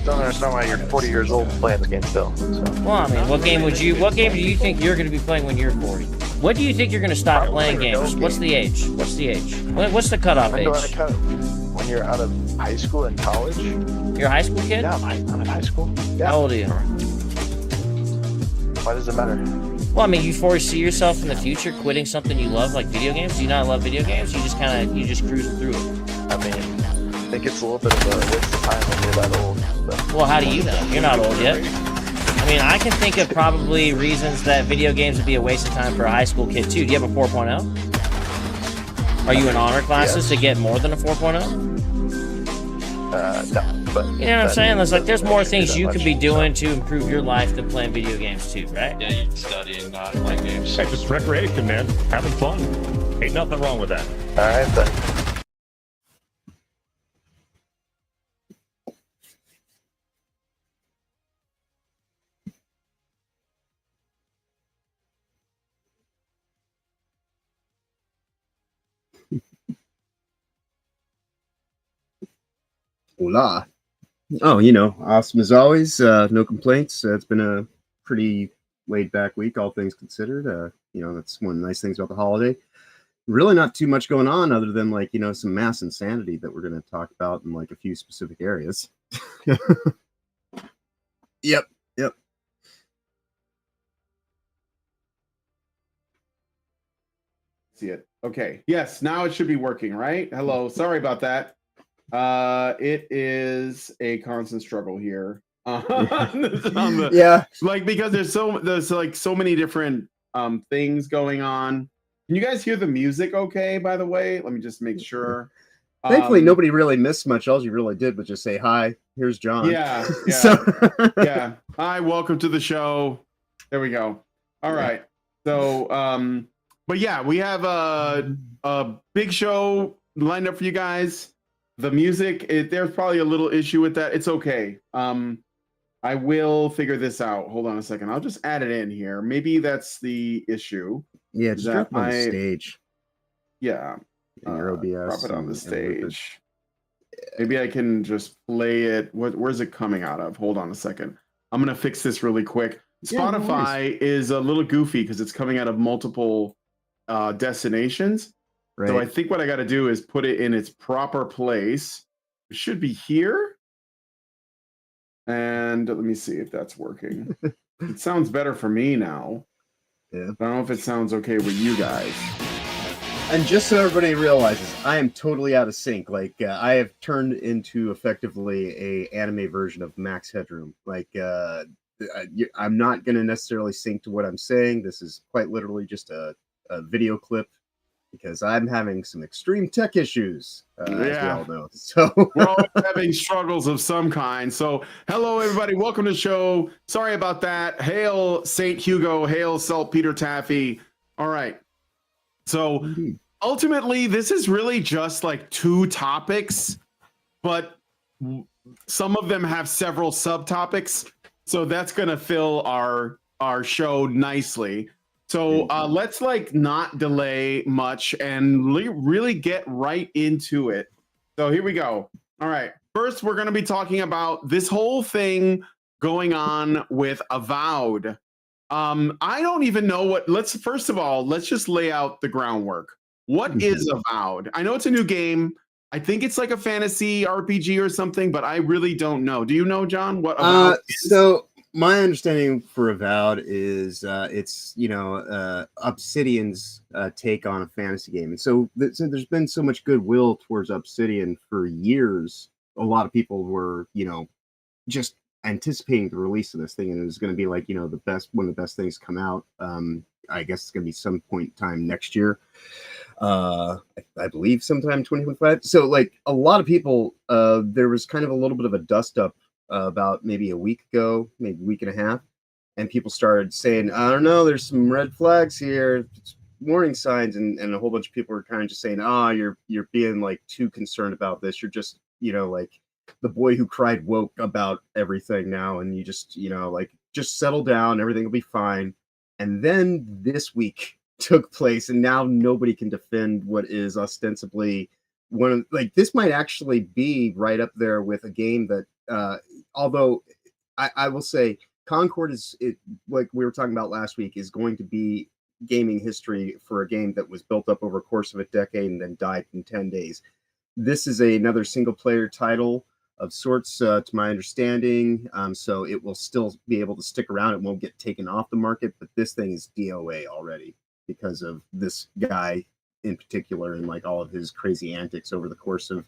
don't understand why you're 40 years old playing this game still. So. Well, I mean, what game do you think you're going to be playing when you're 40? When do you think you're going to stop Probably playing games? What's the age? What's the cutoff age? When you're out of high school and college. You're a high school kid? Yeah, I'm in high school. Yeah. How old are you? Why does it matter? Well, I mean, you foresee yourself in the future quitting something you love, like video games? Do you not love video games? You just cruising through it? I mean, I think it's a little bit of a waste of time when you're that old. So. Well, how do you know? You're not old yet. I mean, I can think of probably reasons that video games would be a waste of time for a high school kid, too. Do you have a 4.0? Are you in honor classes to get more than a 4.0? No, but... You know what I'm saying? There's more things you could be doing to improve your life than playing video games, too, right? Yeah, you study and not play games. Hey, just recreation, man. Having fun. Ain't nothing wrong with that. All right, then. Hola. Oh, you know, awesome as always. No complaints. It's been a pretty laid back week, all things considered. You know, that's one of the nice things about the holiday. Really not too much going on other than, like, you know, some mass insanity that we're going to talk about in, like, a few specific areas. Yep. See it. Okay. Yes, now it should be working, right? Hello. Sorry about that. It is a constant struggle here. Yeah. Like, because there's like so many different things going on. Can you guys hear the music okay, by the way? Let me just make sure. Thankfully, nobody really missed much. All you really did was just say, hi, here's John. Yeah. So Yeah. Hi, welcome to the show. There we go. All right. So, but yeah, we have a big show lined up for you guys. The music, there's probably a little issue with that. It's okay. I will figure this out. Hold on a second. I'll just add it in here. Maybe that's the issue. yeah, just drop it on the stage. Yeah. Your OBS. Drop it on the stage. Maybe I can just play it. Where's it coming out of? Hold on a second. I'm going to fix this really quick. Spotify is a little goofy because it's coming out of multiple destinations. Right. So I think what I got to do is put it in its proper place. It should be here. And let me see if that's working. It sounds better for me now. Yeah. I don't know if it sounds okay with you guys. And just so everybody realizes, I am totally out of sync. Like, I have turned into effectively a anime version of Max Headroom. Like, I'm not going to necessarily sync to what I'm saying. This is quite literally just a video clip because I'm having some extreme tech issues, as we all know. So we're always having struggles of some kind. So hello, everybody. Welcome to the show. Sorry about that. Hail St. Hugo. Hail Saltpeter Taffy. All right. So ultimately, this is really just like two topics, but some of them have several subtopics. So that's going to fill our show nicely. So let's like not delay much and really get right into it. So here we go. All right. First, we're going to be talking about this whole thing going on with Avowed. I don't even know what. First of all, let's just lay out the groundwork. What is Avowed? I know it's a new game. I think it's like a fantasy RPG or something, but I really don't know. Do you know, John, what Avowed is? So my understanding for Avowed is it's, you know, Obsidian's take on a fantasy game. And so there's been so much goodwill towards Obsidian for years. A lot of people were, you know, just anticipating the release of this thing, and it was going to be like, you know, one of the best things come out. I guess it's going to be some point in time next year. I believe sometime 2025. So like a lot of people, there was kind of a little bit of a dust up about maybe a week ago, maybe a week and a half, and people started saying, I don't know, there's some red flags here, warning signs, and a whole bunch of people were kind of just saying, you're being like too concerned about this. You're just, you know, like the boy who cried woke about everything now, and you just, you know, like just settle down, everything will be fine. And then this week took place, and now nobody can defend what is ostensibly one of, like, this might actually be right up there with a game that although I will say Concord like we were talking about last week, is going to be gaming history for a game that was built up over a course of a decade and then died in 10 days. This is another single player title of sorts, to my understanding. So it will still be able to stick around. It won't get taken off the market, but this thing is DOA already because of this guy in particular and like all of his crazy antics over the course of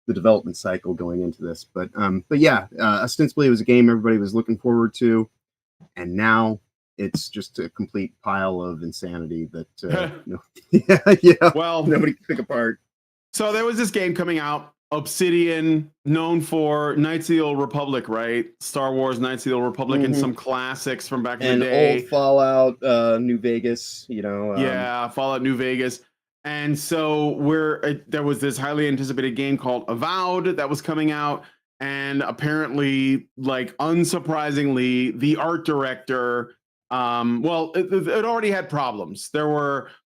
the development cycle going into this. But yeah, ostensibly it was a game everybody was looking forward to, and now it's just a complete pile of insanity that Well, nobody can pick apart. So there was this game coming out, Obsidian, known for Knights of the Old Republic, right? Star Wars, Knights of the Old Republic, and some classics from back in the day. Old Fallout, New Vegas, Fallout New Vegas. And so there was this highly anticipated game called Avowed that was coming out, and apparently, like unsurprisingly, the art director, it already had problems.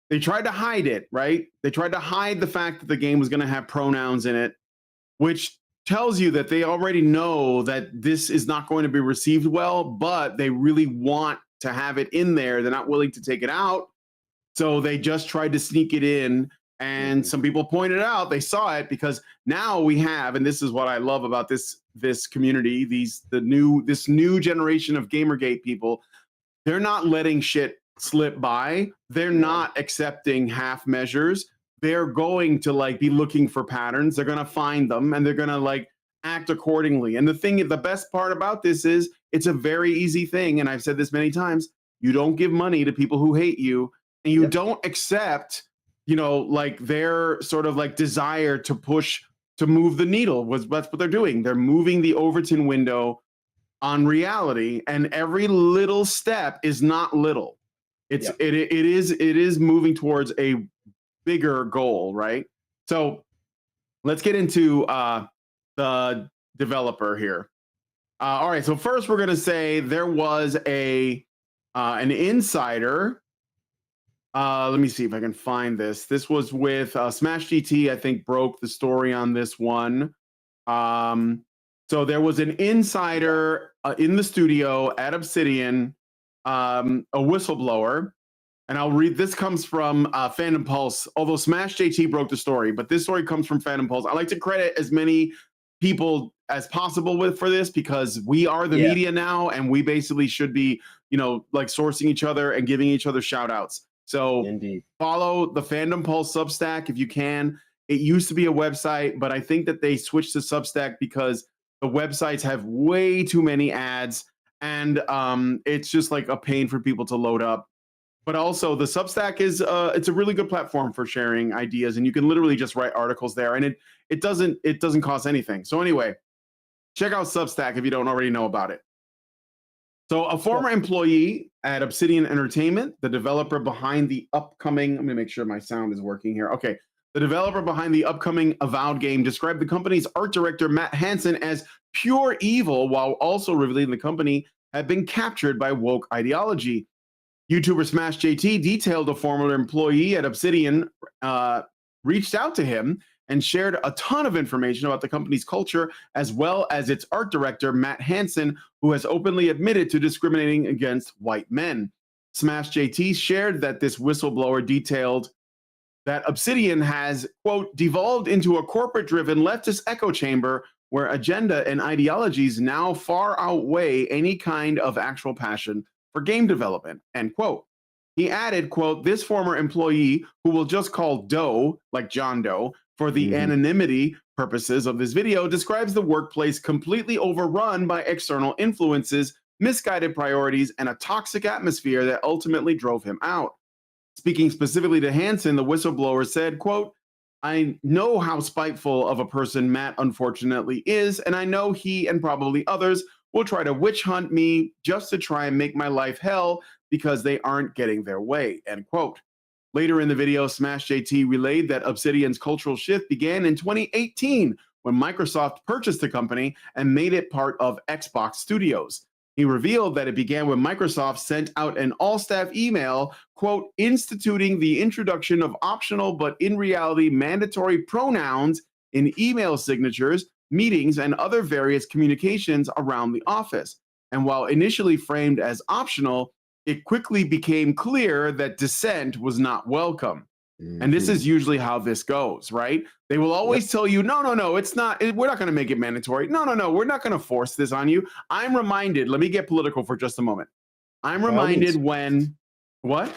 They tried to hide it, right? They tried to hide the fact that the game was going to have pronouns in it, which tells you that they already know that this is not going to be received well, but they really want to have it in there. They're not willing to take it out. So they just tried to sneak it in. And some people pointed out they saw it, because now we have, and this is what I love about this community, this new generation of Gamergate people, they're not letting shit slip by. They're not accepting half measures. They're going to be looking for patterns. They're going to find them, and they're going to act accordingly. And the best part about this is it's a very easy thing. And I've said this many times. You don't give money to people who hate you, and you don't accept, their sort of desire to move the needle. That's what they're doing. They're moving the Overton window on reality, and every little step is not little. It is moving towards a bigger goal, right? So let's get into the developer here. All right, so first we're gonna say there was an insider. Let me see if I can find this. This was with Smash GT, I think, broke the story on this one. So there was an insider in the studio at Obsidian, a whistleblower, and I'll read. This comes from Fandom Pulse, although Smash JT broke the story, but this story comes from Fandom Pulse. I like to credit as many people as possible for this, because we are the media now, and we basically should be, sourcing each other and giving each other shout outs. So follow the Fandom Pulse Substack if you can. It used to be a website, but I think that they switched to Substack because the websites have way too many ads, and it's just a pain for people to load up. But also the Substack is it's a really good platform for sharing ideas, and you can literally just write articles there, and it doesn't cost anything. So anyway, check out Substack if you don't already know about it. So a former employee at Obsidian Entertainment, the developer behind the upcoming, I'm gonna make sure my sound is working here. Okay. The developer behind the upcoming Avowed game described the company's art director, Matt Hansen, as pure evil, while also revealing the company had been captured by woke ideology. YouTuber Smash JT detailed a former employee at Obsidian reached out to him and shared a ton of information about the company's culture, as well as its art director, Matt Hansen, who has openly admitted to discriminating against white men. Smash JT shared that this whistleblower detailed that Obsidian has, quote, devolved into a corporate-driven leftist echo chamber where agenda and ideologies now far outweigh any kind of actual passion for game development, end quote. He added, quote, this former employee, who we'll just call Doe, like John Doe, for the anonymity purposes of this video, describes the workplace completely overrun by external influences, misguided priorities, and a toxic atmosphere that ultimately drove him out. Speaking specifically to Hansen, the whistleblower said, quote, I know how spiteful of a person Matt unfortunately is, and I know he and probably others will try to witch hunt me just to try and make my life hell because they aren't getting their way, end quote. Later in the video, Smash JT relayed that Obsidian's cultural shift began in 2018 when Microsoft purchased the company and made it part of Xbox Studios. He revealed that it began when Microsoft sent out an all-staff email, quote, instituting the introduction of optional but in reality mandatory pronouns in email signatures meetings, and other various communications around the office. And while initially framed as optional, it quickly became clear that dissent was not welcome. And this is usually how this goes, right? They will always tell you, no, it's not, we're not going to make it mandatory. No, we're not going to force this on you. I'm reminded, let me get political for just a moment. I'm reminded when, what?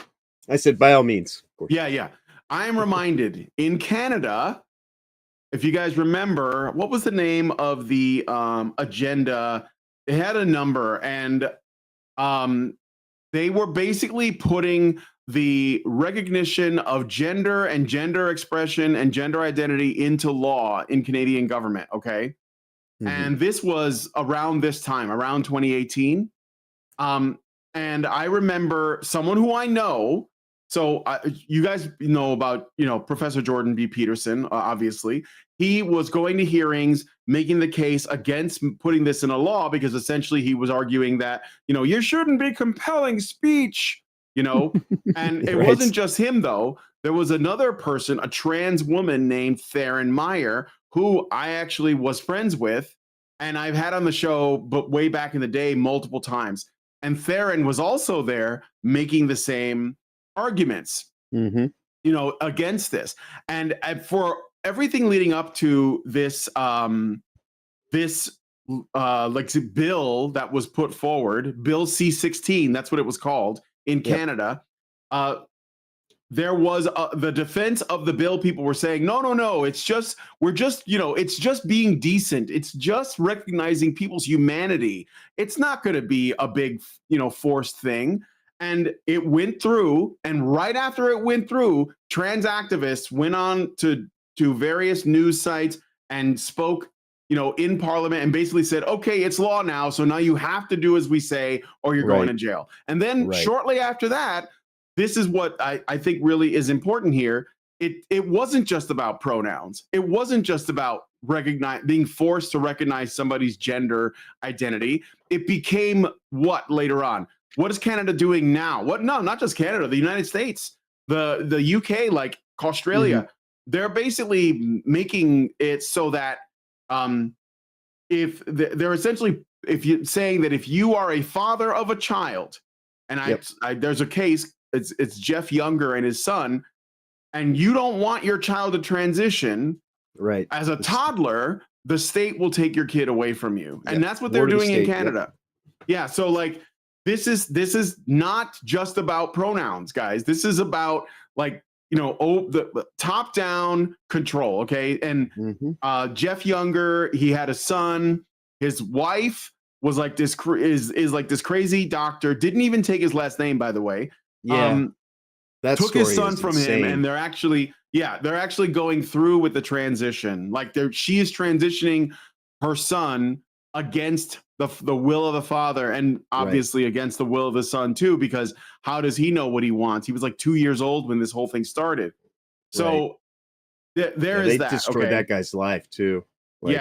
I said, by all means. Of course. Yeah. I'm reminded in Canada, if you guys remember, what was the name of the agenda? It had a number, and they were basically putting the recognition of gender and gender expression and gender identity into law in Canadian government, okay? And this was around this time, around 2018. And I remember someone who I know, so you guys know about, Professor Jordan B. Peterson, obviously. He was going to hearings, making the case against putting this in a law because essentially he was arguing that, you shouldn't be compelling speech, and it wasn't just him, though. There was another person, a trans woman named Theron Meyer, who I actually was friends with, and I've had on the show, but way back in the day, multiple times. And Theron was also there making the same arguments, against this. And for everything leading up to this, bill that was put forward, Bill C-16, that's what it was called in Canada. There was the defense of the bill. People were saying, no, it's just, it's just being decent. It's just recognizing people's humanity. It's not going to be a big, forced thing. And it went through. And right after it went through, trans activists went on to various news sites and spoke, in Parliament, and basically said, okay, it's law now. So now you have to do as we say, or you're going to jail. And then shortly after that, this is what I think really is important here. It wasn't just about pronouns. It wasn't just about being forced to recognize somebody's gender identity. It became what later on? What is Canada doing now? No, not just Canada, the United States, the UK, like Australia. They're basically making it so that they're essentially, if you're saying that if you are a father of a child, and there's a case, it's Jeff Younger and his son, and you don't want your child to transition as a toddler, the state will take your kid away from you. And that's what they're doing in Canada. Yeah. So like, this is not just about pronouns, guys. This is about the top-down control, okay? And Jeff Younger, he had a son. His wife was like this is like this crazy doctor. Didn't even take his last name, by the way. That took his son from him, and they're actually going through with the transition. Like she is transitioning her son against the will of the father, and obviously against the will of the son too, because how does he know what he wants? He was like 2 years old when this whole thing started. So they destroyed that guy's life too. Like,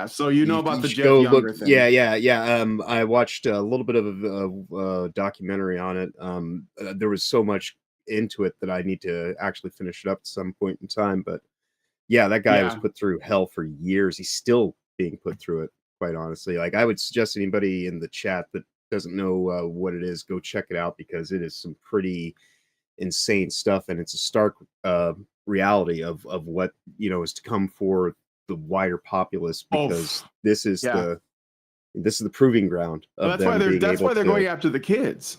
So about the Jeff Younger thing. I watched a little bit of a documentary on it. There was so much into it that I need to actually finish it up at some point in time. But that guy was put through hell for years. He's still being put through it, quite honestly. Like, I would suggest anybody in the chat that doesn't know what it is, go check it out, because it is some pretty insane stuff, and it's a stark reality of what is to come for the wider populace, because this is the proving ground of that's why they're going after the kids.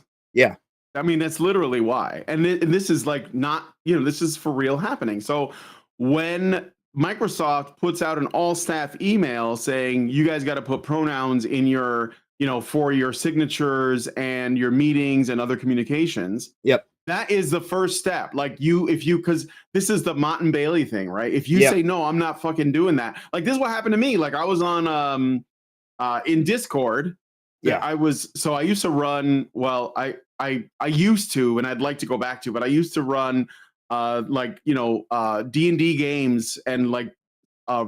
I mean, that's literally why. And this is like not, this is for real happening. So when Microsoft puts out an all staff email saying you guys got to put pronouns in your, for your signatures and your meetings and other communications. That is the first step. Like because this is the Mott and Bailey thing, right? If you say, no, I'm not fucking doing that. Like, this is what happened to me. Like, I was on, in Discord. I used to run, I used to, and I'd like to go back to, but I used to run D&D games and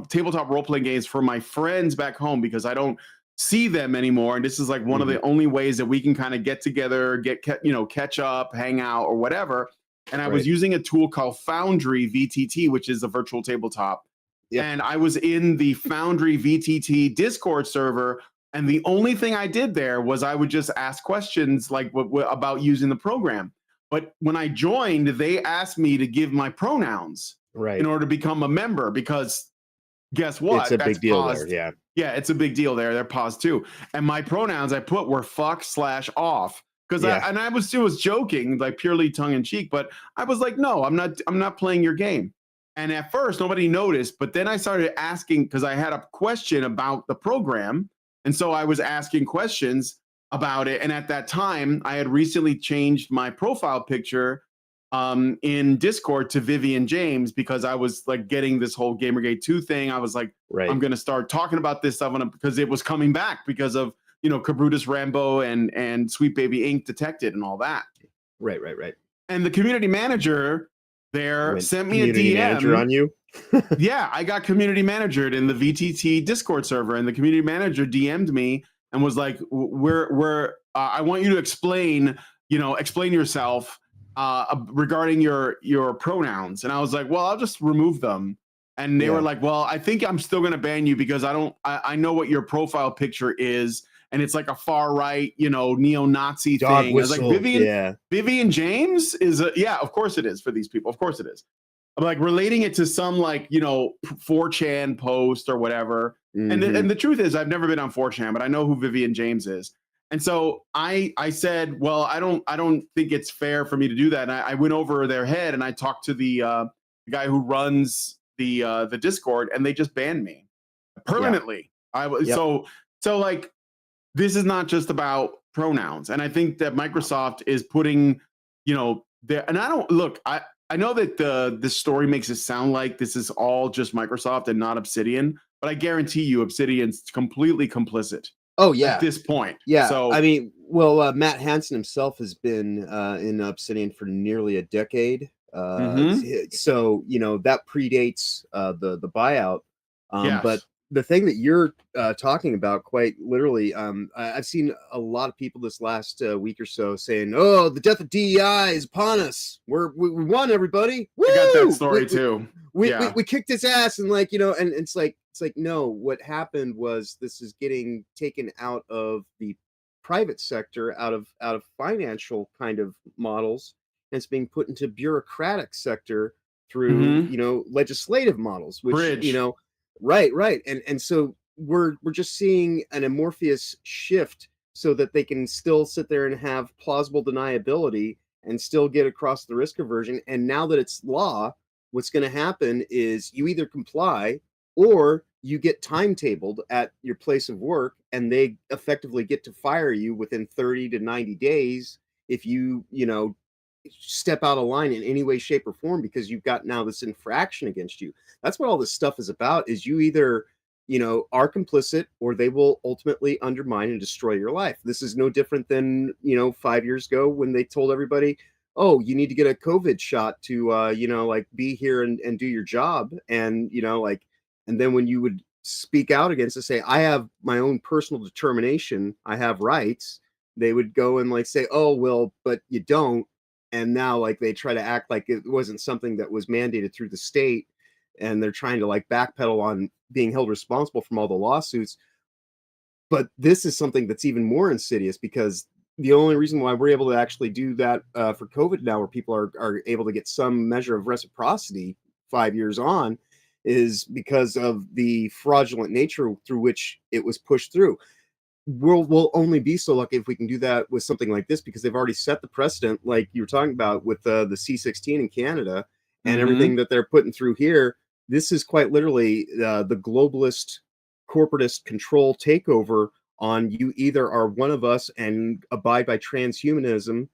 tabletop role-playing games for my friends back home, because I don't see them anymore. And this is like one of the only ways that we can kind of get together, catch up, hang out, or whatever. And I was using a tool called Foundry VTT, which is a virtual tabletop. Yeah. And I was in the Foundry VTT Discord server, and the only thing I did there was I would just ask questions like about using the program. But when I joined, they asked me to give my pronouns Right. in order to become a member, because guess what? It's a big deal paused. there. Yeah. Yeah, it's a big deal there. They're paused too. And my pronouns I put were fuck/off. Because I was joking, like purely tongue in cheek, but I was like, no, I'm not playing your game. And at first nobody noticed, but then I started asking because I had a question about the program. And so I was asking questions about it. And at that time, I had recently changed my profile picture in Discord to Vivian James, because I was like getting this whole Gamergate 2 thing. I was like, I'm going to start talking about this stuff because it was coming back because of, Cabrutus Rambo and Sweet Baby Inc. Detected and all that. Right. And the community manager there sent me a community DM. manager on you. Yeah, I got community managered in the VTT Discord server, and the community manager DM'd me and was like, I want you to explain yourself regarding your pronouns. And I was like, well, I'll just remove them. And they were like, well, I think I'm still going to ban you because I know what your profile picture is. And it's like a far right, neo-Nazi Dog thing. whistle. I was like, Vivian James is of course it is for these people. Of course it is. I'm like relating it to some 4chan post or whatever. Mm-hmm. And the truth is I've never been on 4chan, but I know who Vivian James is. And so I said, well, I don't think it's fair for me to do that. And I went over their head and I talked to the guy who runs the Discord, and they just banned me permanently. So like, this is not just about pronouns. And I think that Microsoft is putting, there, and I know that this story makes it sound like this is all just Microsoft and not Obsidian, but I guarantee you Obsidian's completely complicit. Oh yeah, at this point. Yeah. So I mean, Matt Hansen himself has been in Obsidian for nearly a decade. So that predates the buyout. Yes. But the thing that you're talking about, quite literally, I've seen a lot of people this last week or so saying, "Oh, the death of DEI is upon us. We won, everybody." Woo! I got that story too. We kicked his ass, and and it's like no. What happened was this is getting taken out of the private sector, out of financial kind of models, and it's being put into bureaucratic sector through legislative models, which Bridge. Right. And so we're just seeing an amorphous shift so that they can still sit there and have plausible deniability and still get across the risk aversion. And now that it's law, what's going to happen is you either comply or you get timetabled at your place of work, and they effectively get to fire you within 30 to 90 days if you step out of line in any way, shape, or form, because you've got now this infraction against you. That's what all this stuff is about, is you either are complicit, or they will ultimately undermine and destroy your life. This is no different than 5 years ago when they told everybody, oh, you need to get a COVID shot to be here and do your job. And and then when you would speak out against it, say, I have my own personal determination, I have rights, they would go and say, oh, well, but you don't. And now they try to act like it wasn't something that was mandated through the state, and they're trying to backpedal on being held responsible from all the lawsuits. But this is something that's even more insidious, because the only reason why we're able to actually do that for COVID now, where people are able to get some measure of reciprocity 5 years on, is because of the fraudulent nature through which it was pushed through. We'll only be so lucky if we can do that with something like this, because they've already set the precedent, like you were talking about with the C-16 in Canada and everything that they're putting through here. This is quite literally the globalist, corporatist control takeover on you. Either are one of us and abide by transhumanism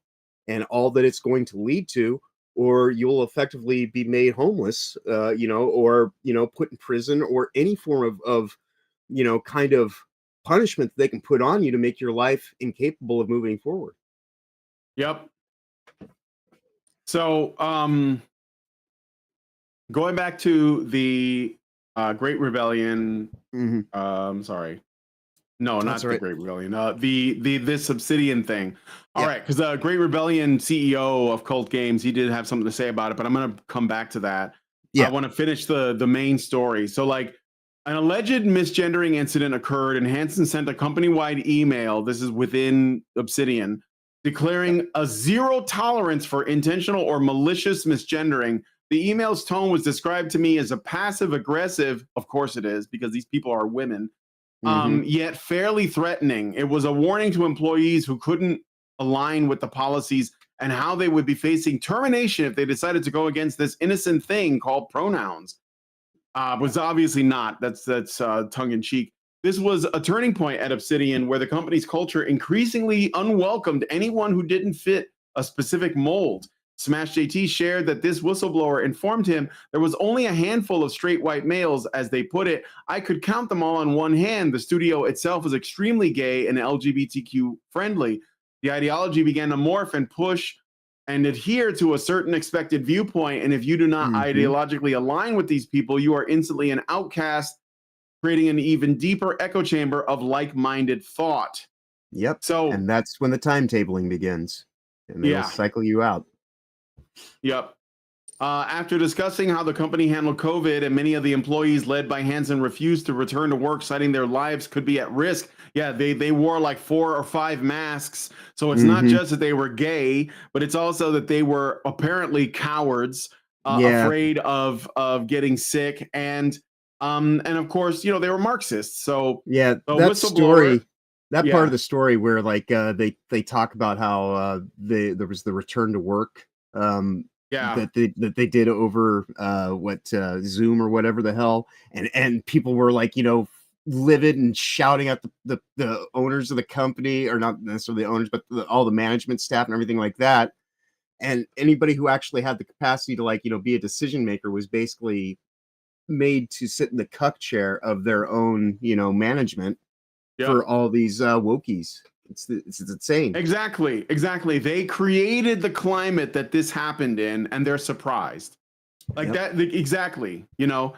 and all that it's going to lead to, or you'll effectively be made homeless, or put in prison, or any form of kind of punishment they can put on you to make your life incapable of moving forward. Yep. So going back to the Great Rebellion, sorry, no, not the Great Rebellion, this Obsidian thing. All right, because the Great Rebellion CEO of Cult Games, he did have something to say about it, but I'm going to come back to that. Yeah. I want to finish the main story. So like an alleged misgendering incident occurred and Hansen sent a company-wide email. This is within Obsidian, declaring a zero tolerance for intentional or malicious misgendering. The email's tone was described to me as a passive aggressive, of course it is, because these people are women, yet fairly threatening. It was a warning to employees who couldn't align with the policies and how they would be facing termination if they decided to go against this innocent thing called pronouns. Was obviously not. That's tongue in cheek. This was a turning point at Obsidian where the company's culture increasingly unwelcomed anyone who didn't fit a specific mold. Smash JT shared that this whistleblower informed him there was only a handful of straight white males, as they put it. I could count them all on one hand. The studio itself is extremely gay and LGBTQ friendly. The ideology began to morph and push and adhere to a certain expected viewpoint. And if you do not ideologically align with these people, you are instantly an outcast, creating an even deeper echo chamber of like-minded thought. Yep. So, and that's when the timetabling begins. And they'll cycle you out. Yep. After discussing how the company handled COVID and many of the employees led by Hansen refused to return to work, citing their lives could be at risk. Yeah, they wore like 4 or 5 masks. So it's not just that they were gay, but it's also that they were apparently cowards, afraid of getting sick, and of course, you know, they were Marxists. So yeah, that story, that part of the story where like they talk about how there was the return to work. That they did over Zoom or whatever the hell, and people were like, you know, livid and shouting at the owners of the company, or not necessarily the owners, but all the management staff and everything like that. And anybody who actually had the capacity to, like, you know, be a decision maker was basically made to sit in the cuck chair of their own, you know, management for all these wokies. It's insane. Exactly. They created the climate that this happened in, and they're surprised. Like that. Exactly. You know,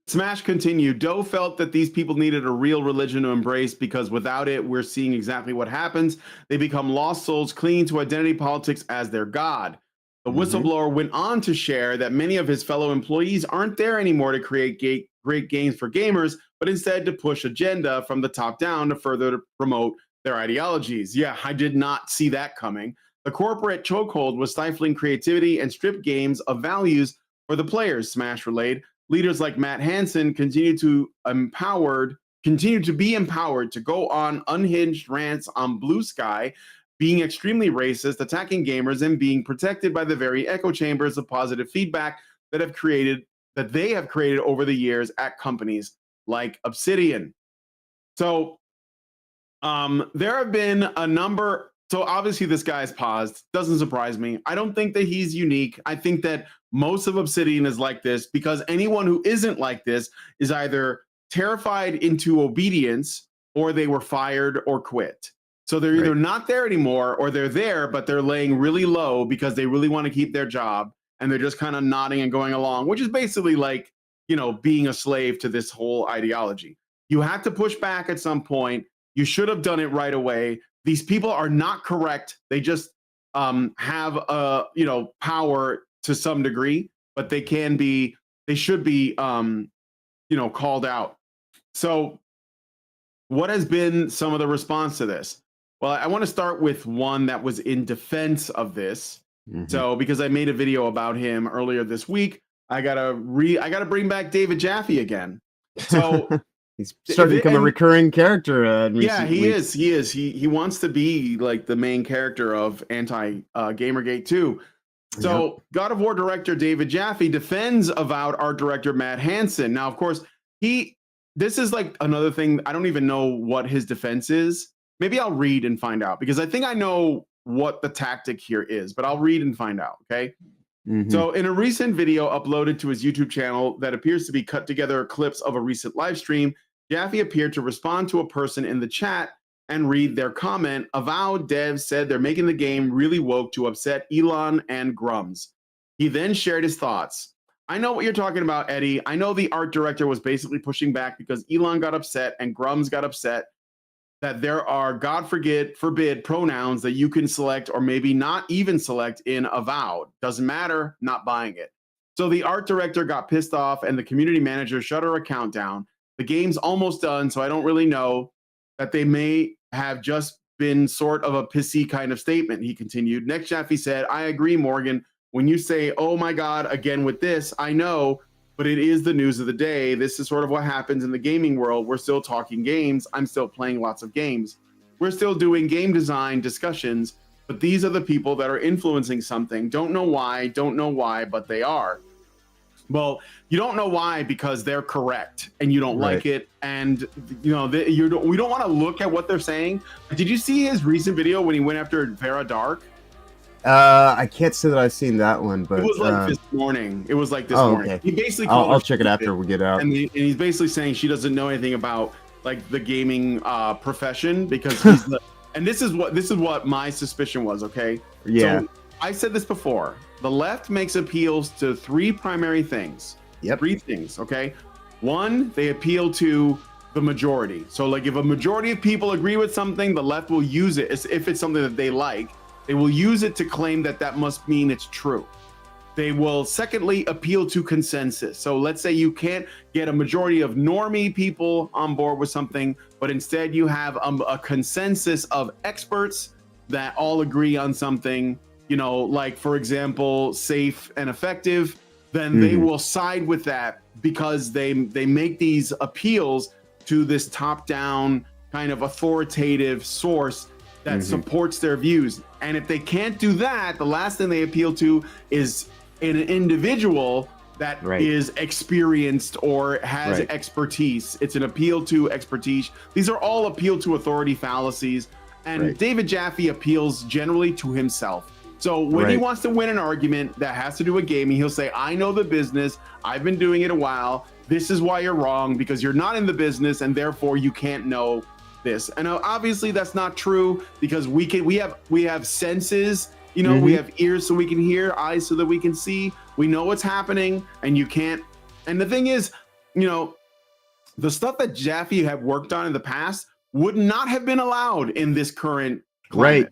Smash continued. Doe felt that these people needed a real religion to embrace, because without it, we're seeing exactly what happens. They become lost souls, clinging to identity politics as their god. The whistleblower went on to share that many of his fellow employees aren't there anymore to create great games for gamers, but instead to push agenda from the top down to further promote their ideologies. Yeah, I did not see that coming. The corporate chokehold was stifling creativity and stripped games of values for the players, Smash relayed. Leaders like Matt Hansen continue to be empowered to go on unhinged rants on Blue Sky, being extremely racist, attacking gamers, and being protected by the very echo chambers of positive feedback that they have created over the years at companies like Obsidian. So there have been a number. So obviously this guy's paused. Doesn't surprise me. I don't think that he's unique. I think that most of Obsidian is like this, because anyone who isn't like this is either terrified into obedience, or they were fired or quit. So they're either not there anymore, or they're there, but they're laying really low because they really want to keep their job, and they're just kind of nodding and going along, which is basically like, you know, being a slave to this whole ideology. You have to push back at some point. You should have done it right away. These people are not correct. They just have you know, power to some degree, but they should be you know, called out. So what has been some of the response to this? Well, I want to start with one that was in defense of this. So because I made a video about him earlier this week, I gotta bring back David Jaffe again. So he's starting to become a recurring character. Yeah, he is. He wants to be like the main character of Gamergate 2. So God of War director David Jaffe defends Avowed art director Matt Hansen. Now, of course, this is like another thing. I don't even know what his defense is. Maybe I'll read and find out, because I think I know what the tactic here is, but I'll read and find out. Okay. So in a recent video uploaded to his YouTube channel that appears to be cut together clips of a recent live stream, Jaffe appeared to respond to a person in the chat and read their comment. Avowed devs said they're making the game really woke to upset Elon and Grums. He then shared his thoughts. I know what you're talking about, Eddie. I know the art director was basically pushing back because Elon got upset and Grums got upset that there are, God forbid, pronouns that you can select or maybe not even select in Avowed. Doesn't matter, not buying it. So the art director got pissed off and the community manager shut her account down. The game's almost done, so I don't really know that they may have just been sort of a pissy kind of statement, he continued. Next Jaffe said, I agree, Morgan. When you say, oh my God, again with this, I know, but it is the news of the day. This is sort of what happens in the gaming world. We're still talking games. I'm still playing lots of games. We're still doing game design discussions, but these are the people that are influencing something. Don't know why, but they are. Well, you don't know why because they're correct and you don't like it. And, you know, we don't want to look at what they're saying. Did you see his recent video when he went after Vera Dark? I can't say that I've seen that one, but it was like this morning. It was like this morning. Okay. He basically I'll check it after we get out. And he's basically saying she doesn't know anything about like the gaming profession because he's and this is what my suspicion was. Okay. Yeah. So I said this before. The left makes appeals to three primary things. Yep. 3 things. Okay. One, they appeal to the majority. So like if a majority of people agree with something, the left will use it as if it's something that they like. They will use it to claim that that must mean it's true. They will secondly appeal to consensus. So let's say you can't get a majority of normie people on board with something, but instead you have a consensus of experts that all agree on something, you know, like for example, safe and effective, then they will side with that because they make these appeals to this top-down kind of authoritative source that supports their views. And if they can't do that, the last thing they appeal to is an individual that is experienced or has expertise. It's an appeal to expertise. These are all appeal to authority fallacies. And David Jaffe appeals generally to himself. So when he wants to win an argument that has to do with gaming, he'll say, I know the business. I've been doing it a while. This is why you're wrong, because you're not in the business and therefore you can't know this. And obviously that's not true because we have senses, you know, we have ears so we can hear, eyes so that we can see. We know what's happening and you can't. And the thing is, you know, the stuff that Jaffe had worked on in the past would not have been allowed in this current climate.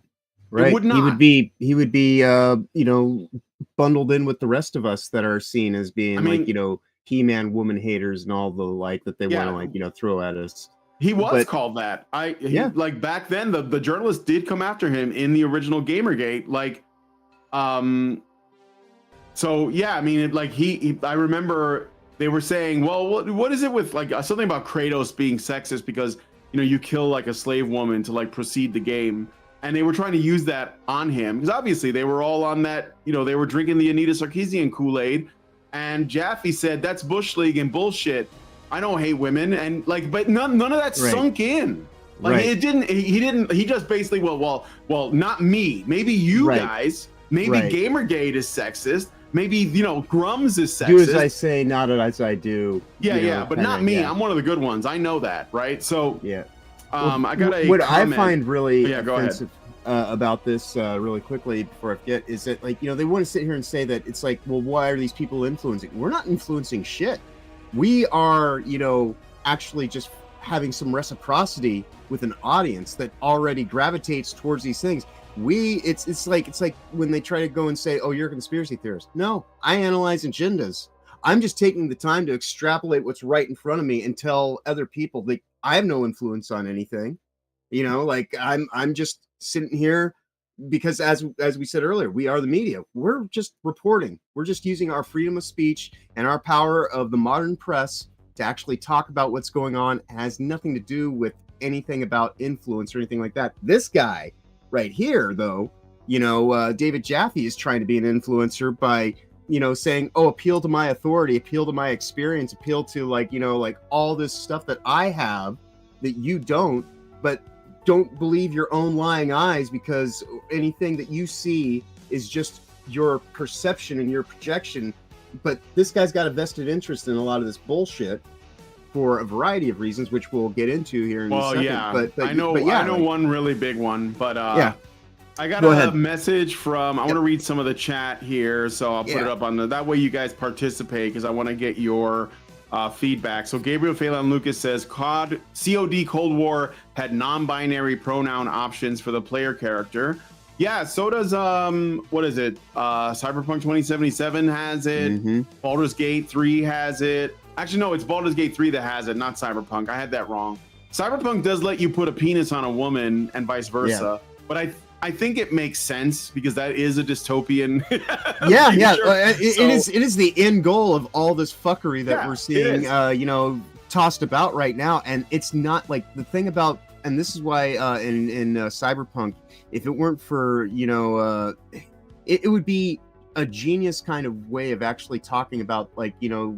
Right. It would not. He would be you know, bundled in with the rest of us that are seen as being like, you know, He-Man woman haters and all the like that they want to like, you know, throw at us. He was called that. Like back then, the journalist did come after him in the original Gamergate. Like, so yeah, I mean, I remember they were saying, well, what is it with like something about Kratos being sexist because, you know, you kill like a slave woman to like proceed the game. And they were trying to use that on him because obviously they were all on that, you know, they were drinking the Anita Sarkeesian Kool-Aid. And Jaffe said, that's Bush League and bullshit. I don't hate women. And like, but none of that sunk in. Like it didn't, he just basically, well, not me. Maybe you guys, maybe Gamergate is sexist. Maybe, you know, Grums is sexist. Do as I say, not as I do. Yeah, but not me. I'm one of the good ones. I know that, right? So I got what comment. I find really offensive about this really quickly before I forget is that, like, you know, they want to sit here and say that it's like, well, why are these people influencing? We're not influencing shit. We are, you know, actually just having some reciprocity with an audience that already gravitates towards these things. It's like when they try to go and say, oh, you're a conspiracy theorist. No, I analyze agendas. I'm just taking the time to extrapolate what's right in front of me and tell other people that I have no influence on anything. You know, like I'm just sitting here because as we said earlier, we are the media. We're just reporting. We're just using our freedom of speech and our power of the modern press to actually talk about what's going on. It has nothing to do with anything about influence or anything like that. This guy right here, though, you know, David Jaffe is trying to be an influencer by, you know, saying, oh, appeal to my authority, appeal to my experience, appeal to, like, you know, like all this stuff that I have that you don't, but don't believe your own lying eyes because anything that you see is just your perception and your projection. But this guy's got a vested interest in a lot of this bullshit for a variety of reasons, which we'll get into here in a second. But I know one really big one, but I got a message from, I want to read some of the chat here, so I'll put it up on that way you guys participate, because I want to get your feedback. So Gabriel Phelan Lucas says, COD Cold War had non-binary pronoun options for the player character. Yeah, so does what is it? Cyberpunk 2077 has it. Mhm. Baldur's Gate 3 has it. Actually, no, it's Baldur's Gate 3 that has it, not Cyberpunk. I had that wrong. Cyberpunk does let you put a penis on a woman and vice versa, but I think it makes sense because that is a dystopian. Yeah, yeah. Sure. It is the end goal of all this fuckery that Yeah, we're it seeing, is. tossed about right now. And it's not like the thing about, and this is why in Cyberpunk, if it weren't for it would be a genius kind of way of actually talking about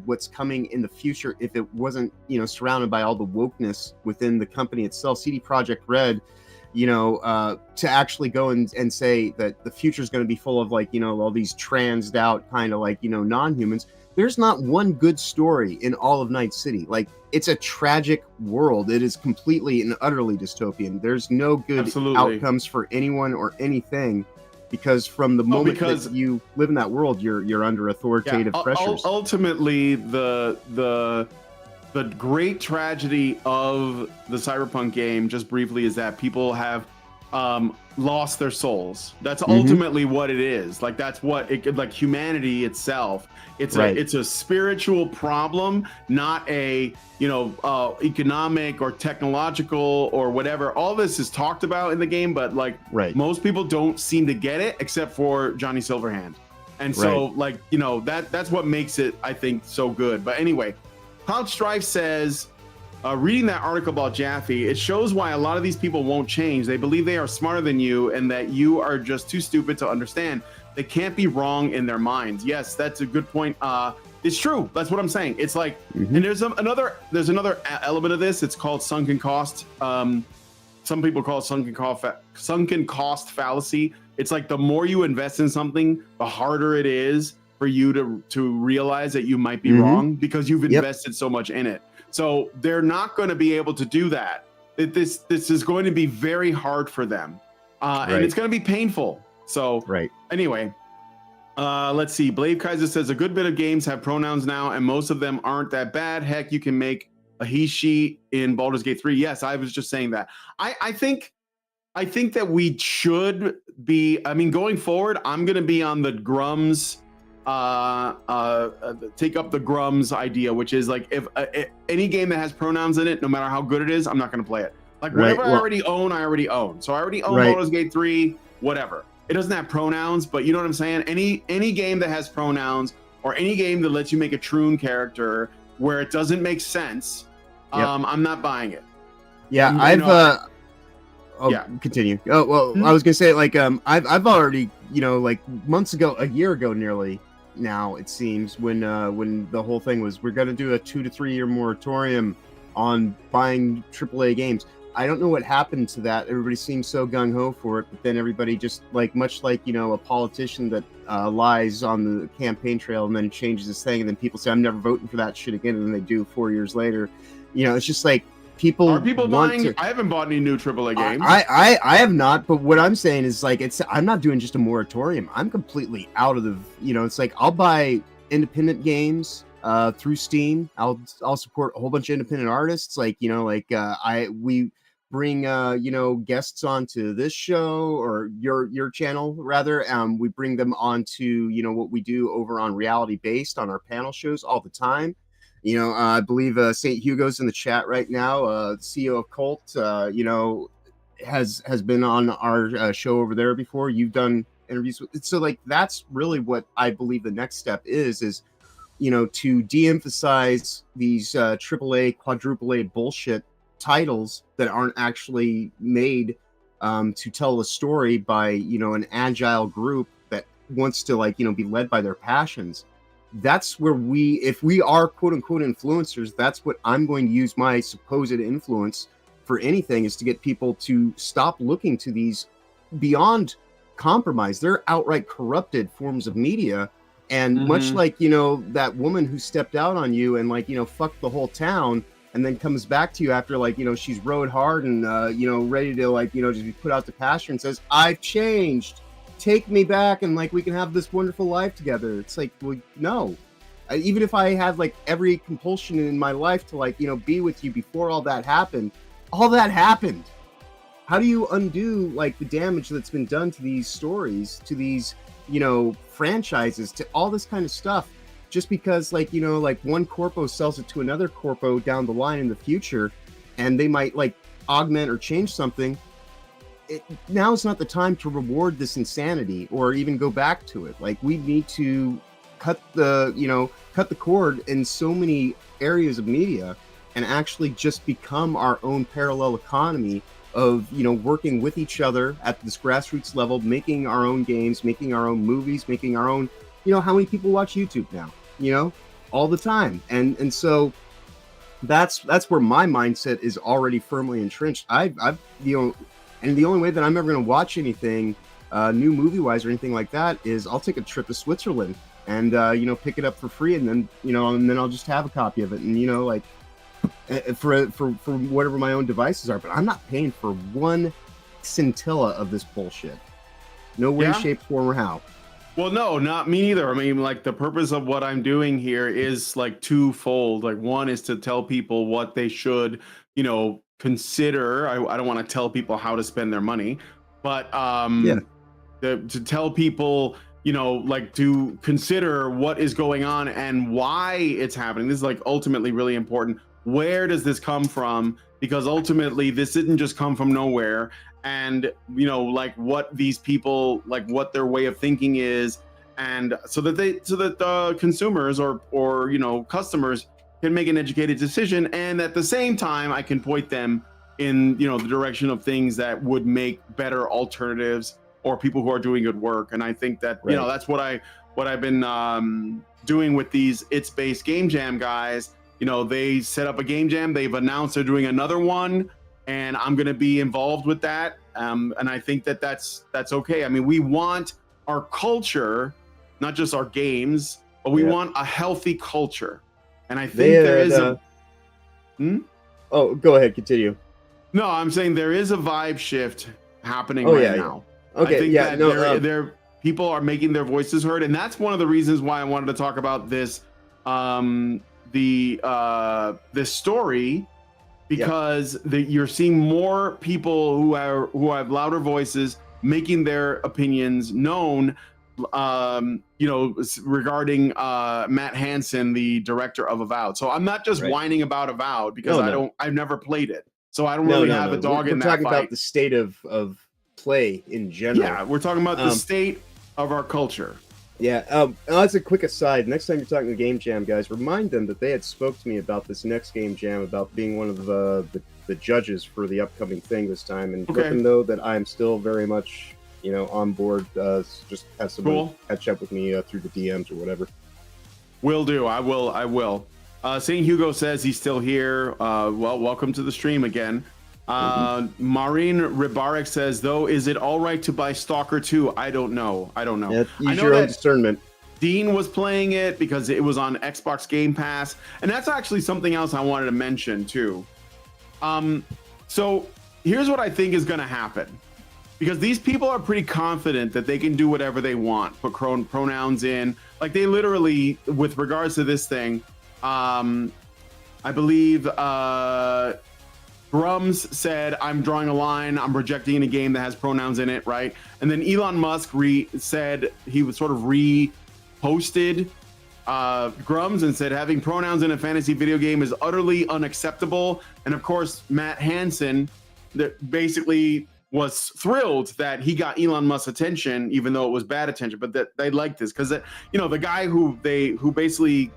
what's coming in the future if it wasn't surrounded by all the wokeness within the company itself. CD Projekt Red, to actually go and say that the future is going to be full of all these transed out kind of non-humans. There's not one good story in all of Night City. Like, it's a tragic world. It is completely and utterly dystopian. There's no good outcomes for anyone or anything, because from the moment that you live in that world, you're under authoritative pressures. Ultimately, the great tragedy of the Cyberpunk game, just briefly, is that people have lost their souls. That's ultimately what it is. Like, that's what it, like humanity itself. It's it's a spiritual problem, not a economic or technological or whatever. All this is talked about in the game, but most people don't seem to get it, except for Johnny Silverhand. And so that's what makes it, I think, so good. But anyway, Cloud Strife says, reading that article about Jaffe, it shows why a lot of these people won't change. They believe they are smarter than you and that you are just too stupid to understand. They can't be wrong in their minds. Yes, that's a good point. It's true. That's what I'm saying. It's like, and there's another element of this. It's called sunken cost. Some people call it sunken cost fallacy. It's like the more you invest in something, the harder it is for you to realize that you might be wrong because you've invested so much in it. So they're not going to be able to do that. This is going to be very hard for them, and it's going to be painful. So anyway, let's see. Blade Kaiser says a good bit of games have pronouns now, and most of them aren't that bad. Heck, you can make a he she in Baldur's Gate 3. Yes, I was just saying that. I think that we should be. I mean, going forward, I'm going to be on the Grums. Take up the Grums idea, which is like if any game that has pronouns in it, no matter how good it is, I'm not going to play it. Like whatever I already own. So I already own Baldur's Gate 3, whatever. It doesn't have pronouns, but you know what I'm saying? Any game that has pronouns or any game that lets you make a Troon character where it doesn't make sense, I'm not buying it. Yeah, continue. Oh, well, I was going to say, I've already, months ago, a year ago nearly now, it seems, when the whole thing was, we're going to do a 2 to 3 year moratorium on buying AAA games. I don't know what happened to that. Everybody seems so gung-ho for it, but then everybody just, much like, a politician that lies on the campaign trail and then changes his thing, and then people say, I'm never voting for that shit again, and then they do 4 years later. It's just like, are people buying? I haven't bought any new AAA games. I have not, but what I'm saying is I'm not doing just a moratorium. I'm completely out of the. It's like I'll buy independent games through Steam. I'll support a whole bunch of independent artists. We bring guests onto this show or your channel rather. We bring them onto what we do over on Reality Based on our panel shows all the time. I believe St. Hugo's in the chat right now. CEO of Cult, has been on our show over there before. You've done interviews with. So that's really what I believe the next step is to de-emphasize these AAA, quadruple A bullshit titles that aren't actually made to tell a story by an agile group that wants to be led by their passions. That's where if we are quote unquote influencers, that's what I'm going to use my supposed influence for anything, is to get people to stop looking to these beyond compromise. They're outright corrupted forms of media. And much like, that woman who stepped out on you and fucked the whole town and then comes back to you after she's rode hard and, ready to just be put out to pasture and says, I've changed. Take me back and we can have this wonderful life together. It's well, no. Even if I had every compulsion in my life to be with you before all that happened. how do you undo like the damage that's been done to these stories, to these, you know, franchises, to all this kind of stuff, just because, like, you know, like one corpo sells it to another corpo down the line in the future, and they might like augment or change something. Now is not the time to reward this insanity or even go back to it. Like, we need to cut the cord in so many areas of media and actually just become our own parallel economy of, you know, working with each other at this grassroots level, making our own games, making our own movies, making our own, you know, how many people watch YouTube now, you know, all the time. And so that's where my mindset is already firmly entrenched. I've you know, and the only way that I'm ever going to watch anything new movie wise or anything like that is I'll take a trip to Switzerland and you know, pick it up for free, and then, you know, and then I'll just have a copy of it, and, you know, like for whatever my own devices are. But I'm not paying for one scintilla of this bullshit. No way, shape, form, or how. Well, no, not me either. I mean, like, the purpose of what I'm doing here is like twofold. Like, one is to tell people what they should, you know, consider. I don't want to tell people how to spend their money, but to tell people, you know, like, to consider what is going on and why it's happening. This is like ultimately really important. Where does this come from? Because ultimately this didn't just come from nowhere. And, you know, like, what these people, like, what their way of thinking is, and so that the consumers or you know, customers can make an educated decision, and at the same time I can point them in, you know, the direction of things that would make better alternatives or people who are doing good work. And I think that, you know, that's what I've been doing with these It's Based Game Jam guys. You know, they set up a game jam, they've announced they're doing another one, and I'm going to be involved with that. And I think that that's okay. I mean, we want our culture, not just our games, but we want a healthy culture. And I think there is Oh, go ahead, continue. No, I'm saying there is a vibe shift happening now. Okay, I think that people are making their voices heard, and that's one of the reasons why I wanted to talk about this this story, because you're seeing more people who have louder voices making their opinions known, you know, regarding Matt Hansen, the director of Avowed. So I'm not just whining about Avowed, because I've never played it, so I don't really have a dog in that fight. We're talking about the state of play in general. Yeah, we're talking about the state of our culture. Yeah, as a quick aside, next time you're talking to Game Jam guys, remind them that they had spoke to me about this next Game Jam, about being one of the judges for the upcoming thing this time, and let them know that I'm still very much, you know, on board. Just have someone catch up with me through the DMs or whatever. Will do. I will. St. Hugo says he's still here. Well, welcome to the stream again. Maureen Ribarek says, though, is it all right to buy Stalker 2? I don't know. Yeah, use your own discernment. Dean was playing it because it was on Xbox Game Pass, and that's actually something else I wanted to mention too. So here's what I think is going to happen, because these people are pretty confident that they can do whatever they want, put pronouns in, like they literally, with regards to this thing, I believe Grums said, I'm drawing a line, I'm rejecting a game that has pronouns in it, right? And then Elon Musk said, he was sort of reposted Grums and said, having pronouns in a fantasy video game is utterly unacceptable. And of course, Matt Hansen that basically was thrilled that he got Elon Musk's attention, even though it was bad attention, but that they liked this because, you know, the guy who basically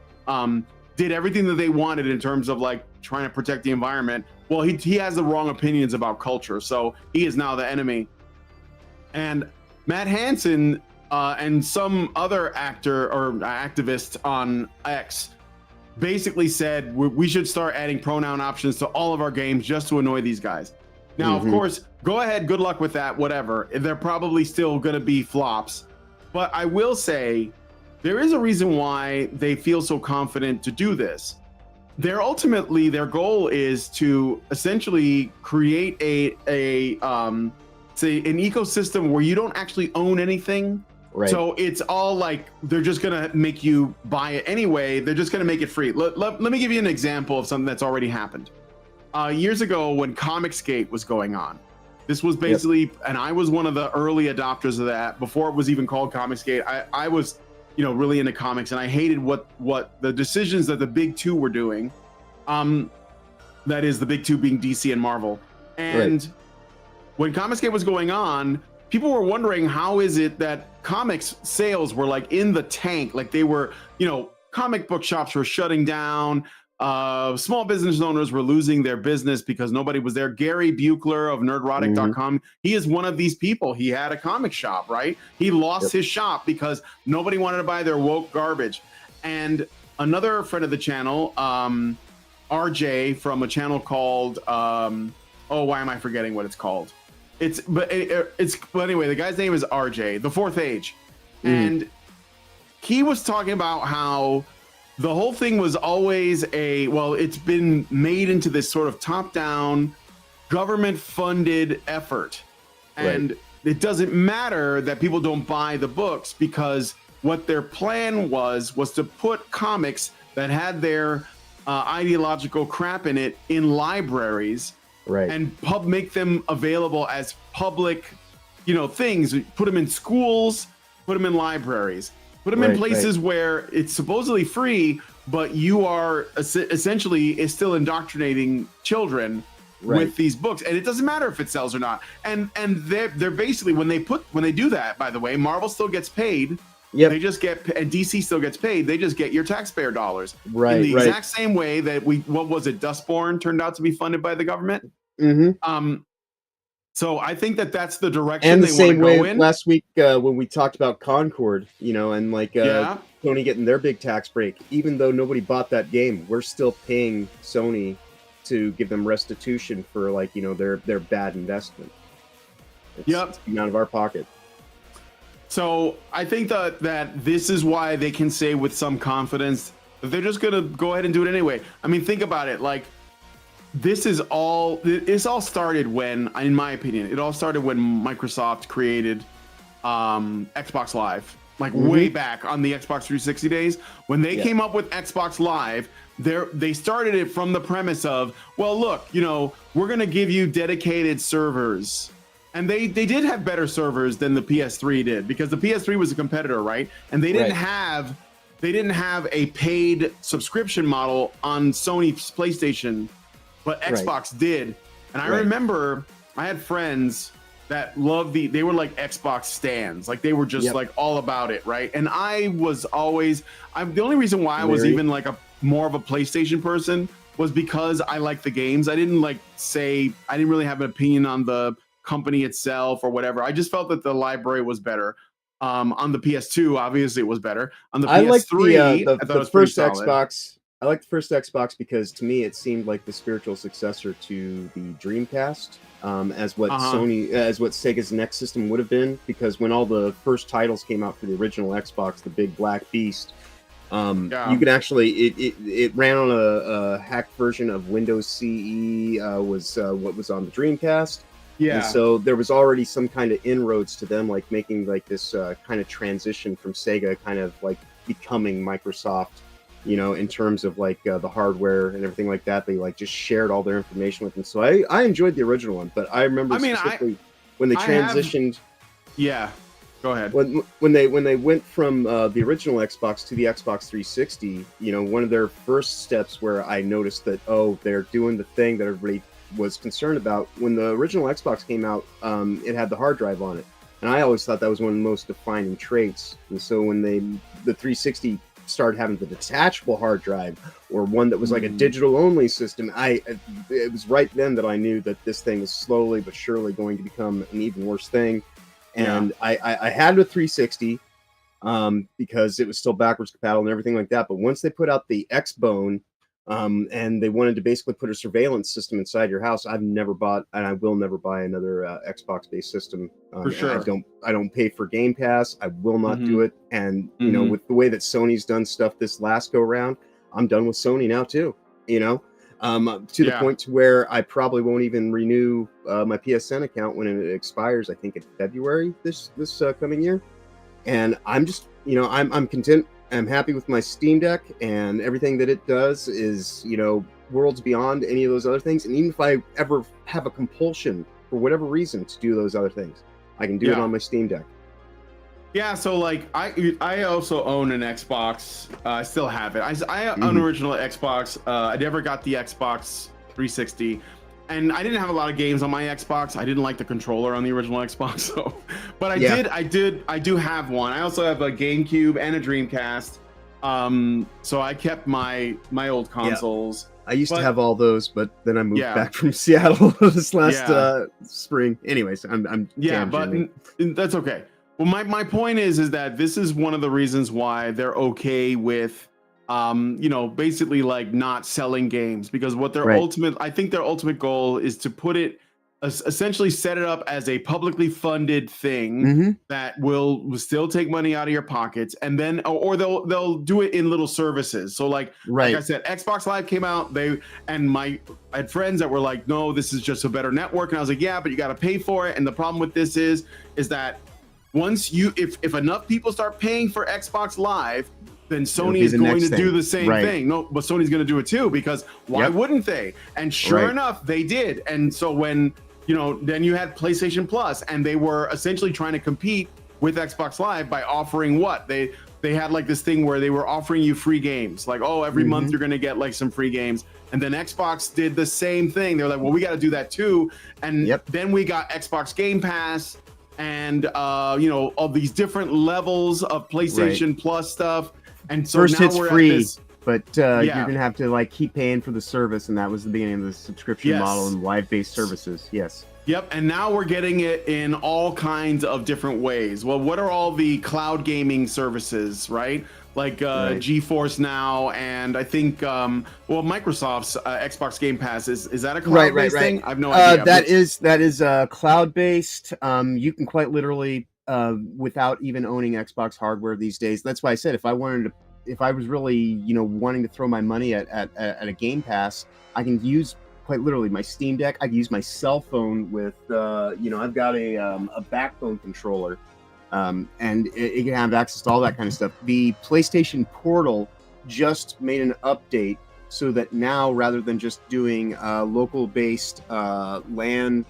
did everything that they wanted in terms of like trying to protect the environment. Well, he has the wrong opinions about culture, so he is now the enemy. And Matt Hansen and some other actor or activist on X basically said we should start adding pronoun options to all of our games just to annoy these guys. Now, of course, go ahead, good luck with that, whatever. They're probably still going to be flops. But I will say there is a reason why they feel so confident to do this. Their goal is to essentially create say an ecosystem where you don't actually own anything. Right. So it's all like they're just gonna make you buy it anyway. They're just gonna make it free. Let me give you an example of something that's already happened. Years ago, when Comicsgate was going on, This was basically, and I was one of the early adopters of that before it was even called Comicsgate. I was, really into comics, and I hated what the decisions that the big two were doing. That is the big two being DC and Marvel. And when Comicsgate was going on, people were wondering how is it that comics sales were like in the tank, like they were, comic book shops were shutting down. Small business owners were losing their business because nobody was there. Gary Buechler of nerdrotic.com, he is one of these people. He had a comic shop, right? He lost his shop because nobody wanted to buy their woke garbage. And another friend of the channel, RJ from a channel called, why am I forgetting what it's called? But anyway, the guy's name is RJ, the Fourth Age. And he was talking about how the whole thing was always it's been made into this sort of top-down, government-funded effort. And it doesn't matter that people don't buy the books because what their plan was to put comics that had their ideological crap in it in libraries and make them available as public, things. Put them in schools, put them in libraries. Put them in places where it's supposedly free, but you are essentially still indoctrinating children with these books, and it doesn't matter if it sells or not. And they're basically when they do that. By the way, Marvel still gets paid. They just get, and DC still gets paid. They just get your taxpayer dollars in the exact same way that what was it? Dustborn turned out to be funded by the government. So I think that's the direction and they the same want to go way in. last week when we talked about Concord, and Sony getting their big tax break, even though nobody bought that game, we're still paying Sony to give them restitution for their bad investment. It's coming out of our pocket. So I think that this is why they can say with some confidence that they're just gonna go ahead and do it anyway. I mean, think about it. Like, this all started when, in my opinion, it all started when Microsoft created Xbox Live, way back on the Xbox 360 days. When they came up with Xbox Live, they started it from the premise of, well, look, we're going to give you dedicated servers. And they did have better servers than the PS3 did, because the PS3 was a competitor, right? And they didn't have a paid subscription model on Sony's PlayStation, but Xbox did. And I remember I had friends that loved they were like Xbox stans. Like, they were just like all about it, right? And I was always, the only reason why I was even like more of a PlayStation person was because I liked the games. I didn't really have an opinion on the company itself or whatever. I just felt that the library was better. On the PS2, obviously it was better. On the PS3, I thought it was first pretty solid. Xbox. I liked the first Xbox because to me it seemed like the spiritual successor to the Dreamcast, as what Sega's next system would have been. Because when all the first titles came out for the original Xbox, the big black beast, you could actually it ran on a hacked version of Windows CE, was what was on the Dreamcast. And so there was already some kind of inroads to them, like making like this kind of transition from Sega, kind of like becoming Microsoft, in terms of like the hardware and everything like that. They like just shared all their information with them. So I enjoyed the original one, but I remember specifically when they transitioned. Go ahead. When they went from the original Xbox to the Xbox 360, one of their first steps where I noticed that, they're doing the thing that everybody was concerned about. When the original Xbox came out, it had the hard drive on it, and I always thought that was one of the most defining traits. And so when the 360 started having the detachable hard drive, or one that was like a digital only system, it was right then that I knew that this thing was slowly but surely going to become an even worse thing. And I had the 360 because it was still backwards compatible and everything like that. But once they put out the Xbone, and they wanted to basically put a surveillance system inside your house, I've never bought, and I will never buy another Xbox-based system. For sure. I don't pay for Game Pass. I will not do it. And with the way that Sony's done stuff this last go round, I'm done with Sony now too. To the point to where I probably won't even renew my PSN account when it expires. I think in February this coming year. And I'm just, I'm content. I'm happy with my Steam Deck, and everything that it does is, worlds beyond any of those other things. And even if I ever have a compulsion for whatever reason to do those other things. I can do it on my Steam Deck. Yeah, so like I also own an Xbox. I still have it. I own an original Xbox. I never got the Xbox 360, and I didn't have a lot of games on my Xbox. I didn't like the controller on the original Xbox, so. But I do have one. I also have a GameCube and a Dreamcast. So I kept my old consoles. I used to have all those, but then I moved back from Seattle this last spring. Anyways, I'm but that's okay. Well, my point is that this is one of the reasons why they're okay with, basically like not selling games, because what their I think their ultimate goal is to put it, essentially set it up as a publicly funded thing that will still take money out of your pockets, and then or they'll do it in little services. So like I said, Xbox Live came out, I had friends that were like, no, this is just a better network, and I was like, yeah, but you got to pay for it. And the problem with this is that once if enough people start paying for Xbox Live, then Sony is going to do the same thing. No, but Sony's going to do it too, because why wouldn't they? And sure enough, they did. And so when, then you had PlayStation Plus, and they were essentially trying to compete with Xbox Live by offering what? They had like this thing where they were offering you free games. Like, oh, every month you're going to get like some free games. And then Xbox did the same thing. They were like, well, we got to do that too. And then we got Xbox Game Pass, and all these different levels of PlayStation Plus stuff. And so first now it's we're free, at this, but you're gonna have to like keep paying for the service, and that was the beginning of the subscription model and live-based services. Yep, and now we're getting it in all kinds of different ways. Well, what are all the cloud gaming services, right? Like GeForce Now, and I think Microsoft's Xbox Game Pass is that a cloud-based thing? I have no idea. That is cloud-based. You can quite literally, without even owning Xbox hardware these days. That's why I said if I was really wanting to throw my money at a Game Pass, I can use quite literally my Steam Deck. I can use my cell phone with I've got a backbone controller. And it can have access to all that kind of stuff. The PlayStation Portal just made an update so that now, rather than just doing local-based LAN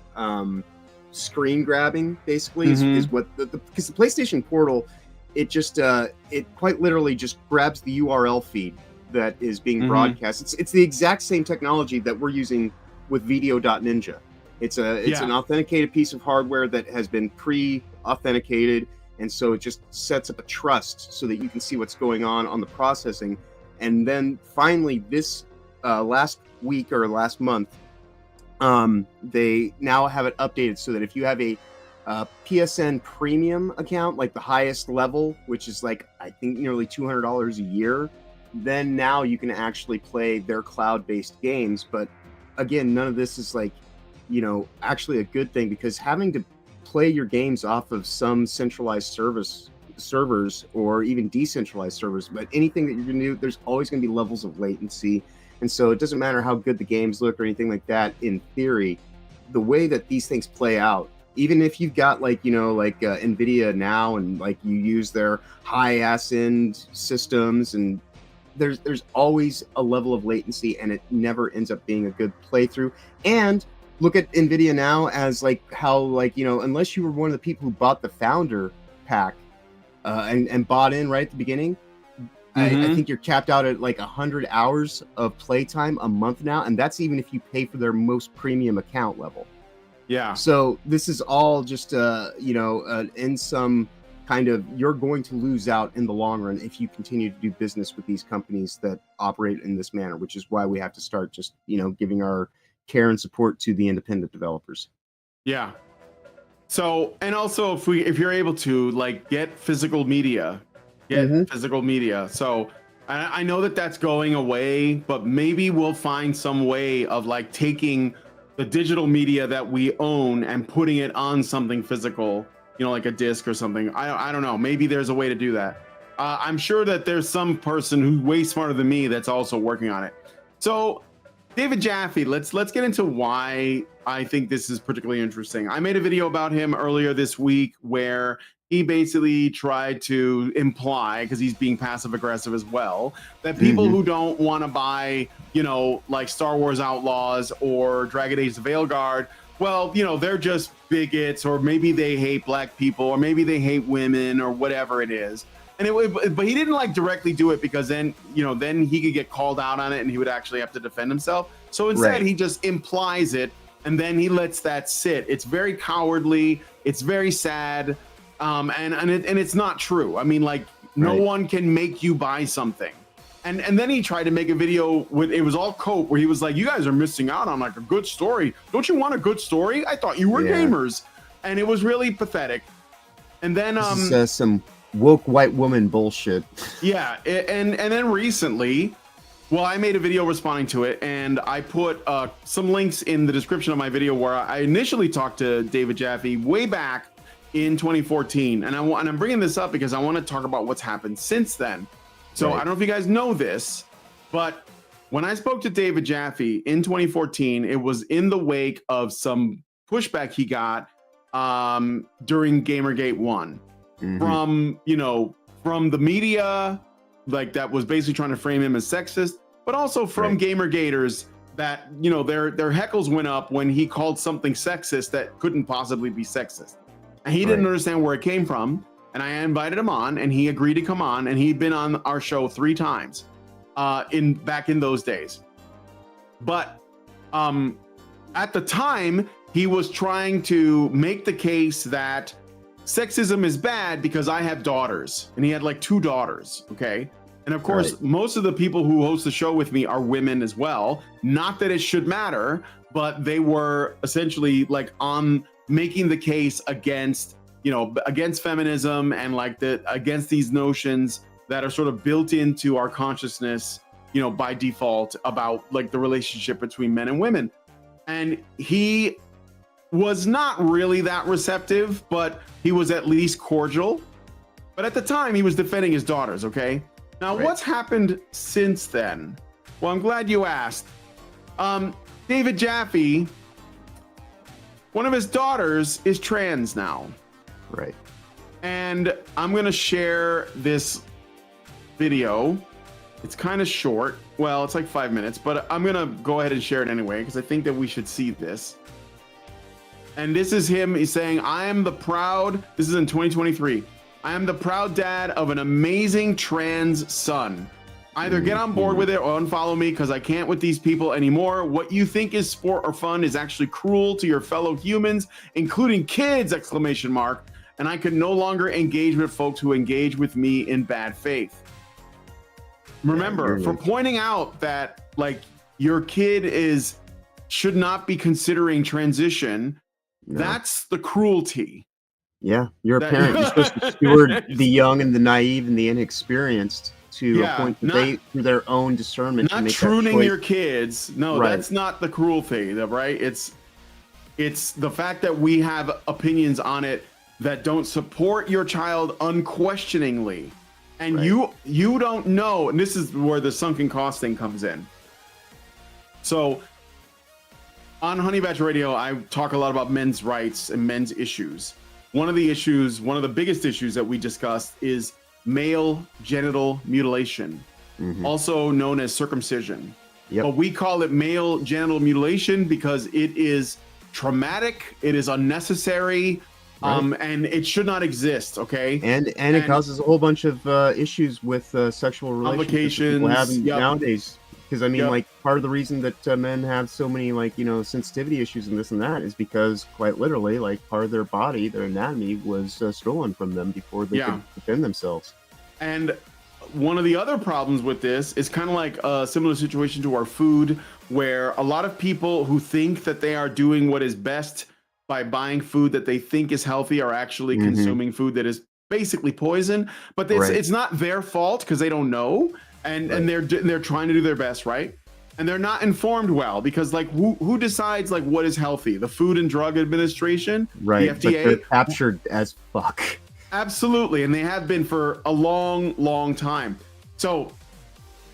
screen grabbing, basically, is what because the PlayStation Portal, it quite literally just grabs the URL feed that is being broadcast. It's the exact same technology that we're using with Video.Ninja. It's an authenticated piece of hardware that has been pre-authenticated, and so it just sets up a trust so that you can see what's going on the processing. And then finally, this last week or last month, they now have it updated so that if you have a PSN premium account, like the highest level, which is like I think nearly $200 a year, then now you can actually play their cloud-based games. But again, none of this is like actually a good thing, because having to play your games off of some centralized servers or even decentralized servers, but anything that you're going to do, there's always going to be levels of latency. And so it doesn't matter how good the games look or anything like that. In theory, the way that these things play out, even if you've got NVIDIA now, and like you use their high ass end systems, and there's always a level of latency, and it never ends up being a good playthrough. And look at NVIDIA now as unless you were one of the people who bought the founder pack and bought in right at the beginning, I think you're capped out at like 100 hours of playtime a month now, and that's even if you pay for their most premium account level. Yeah. So this is all just in some kind of, you're going to lose out in the long run if you continue to do business with these companies that operate in this manner, which is why we have to start just giving our care and support to the independent developers. Yeah. So, and also if you're able to get physical media, physical media. So I know that that's going away, but maybe we'll find some way of taking the digital media that we own and putting it on something physical, like a disc or something. I don't know. Maybe there's a way to do that. I'm sure that there's some person who's way smarter than me that's also working on it. So David Jaffe, let's get into why I think this is particularly interesting. I made a video about him earlier this week where he basically tried to imply, because he's being passive aggressive as well, that people who don't want to buy, Star Wars Outlaws or Dragon Age the Veilguard, well, you know, they're just bigots, or maybe they hate black people, or maybe they hate women, or whatever it is. And but he didn't like directly do it, because then, you know, then he could get called out on it and he would actually have to defend himself. So instead, he just implies it, and then he lets that sit. It's very cowardly. It's very sad. And it's not true. I mean, like, no one can make you buy something. And then he tried to make a video with, it was all cope, where he was like, you guys are missing out on like a good story. Don't you want a good story? I thought you were gamers. And it was really pathetic. And then this is, some woke white woman bullshit. Yeah, and then recently, well, I made a video responding to it, and I put some links in the description of my video where I initially talked to David Jaffe way back in 2014, and I'm bringing this up because I want to talk about what's happened since then. So I don't know if you guys know this, but when I spoke to David Jaffe in 2014, it was in the wake of some pushback he got during Gamergate 1 from, you know, from the media, like that was basically trying to frame him as sexist, but also from Gamergaters that, you know, their heckles went up when he called something sexist that couldn't possibly be sexist. And he didn't understand where it came from. And I invited him on, and he agreed to come on, and he'd been on our show 3 times back in those days. But at the time, he was trying to make the case that sexism is bad because I have daughters, and he had like 2 daughters. Okay. And of course, most of the people who host the show with me are women as well. Not that it should matter, but they were essentially like on making the case against, you know, against feminism and like against these notions that are sort of built into our consciousness, you know, by default about like the relationship between men and women. And he was not really that receptive, but he was at least cordial. But at the time, he was defending his daughters, okay? Now, what's happened since then? Well, I'm glad you asked. David Jaffe, one of his daughters is trans now. Right. And I'm going to share this video. It's kind of short. Well, it's like 5 minutes, but I'm going to go ahead and share it anyway, because I think that we should see this. And this is him. He's saying, this is in 2023. I am the proud dad of an amazing trans son. Either get on board with it or unfollow me, because I can't with these people anymore. What you think is sport or fun is actually cruel to your fellow humans, including kids, ! And I could no longer engage with folks who engage with me in bad faith. Remember, for pointing out that like your kid should not be considering transition, that's the cruelty. Yeah, you're a parent. You're supposed to steward the young and the naive and the inexperienced to a point that they, through their own discernment, not make pruning your kids. No, that's not the cruelty, right? It's the fact that we have opinions on it that don't support your child unquestioningly, and you don't know. And this is where the sunken cost thing comes in. So on Honey Badger Radio, I talk a lot about men's rights and men's issues. One of the biggest issues that we discussed is male genital mutilation, also known as circumcision. But we call it male genital mutilation because it is traumatic, it is unnecessary, and it should not exist. Okay, and it causes a whole bunch of issues with sexual relationships people have nowadays. Because I mean, like, part of the reason that men have so many, like, you know, sensitivity issues and this and that is because, quite literally, like, part of their body, their anatomy, was stolen from them before they could defend themselves. And one of the other problems with this is kind of like a similar situation to our food, where a lot of people who think that they are doing what is best by buying food that they think is healthy are actually consuming food that is basically poison. But it's not their fault because they don't know. And they're trying to do their best, right? And they're not informed well, because like who decides like what is healthy? The Food and Drug Administration, the FDA. But they're captured as fuck. Absolutely, and they have been for a long time. So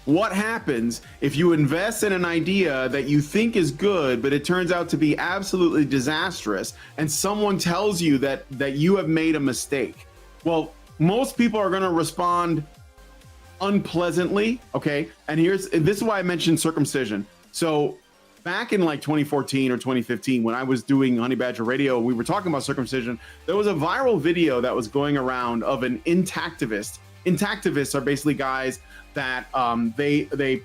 what happens if you invest in an idea that you think is good, but it turns out to be absolutely disastrous, and someone tells you that you have made a mistake? Well, most people are going to respond unpleasantly, okay? And this is why I mentioned circumcision. So back in like 2014 or 2015, when I was doing Honey Badger Radio, we were talking about circumcision. There was a viral video that was going around of an intactivist. Intactivists are basically guys that they're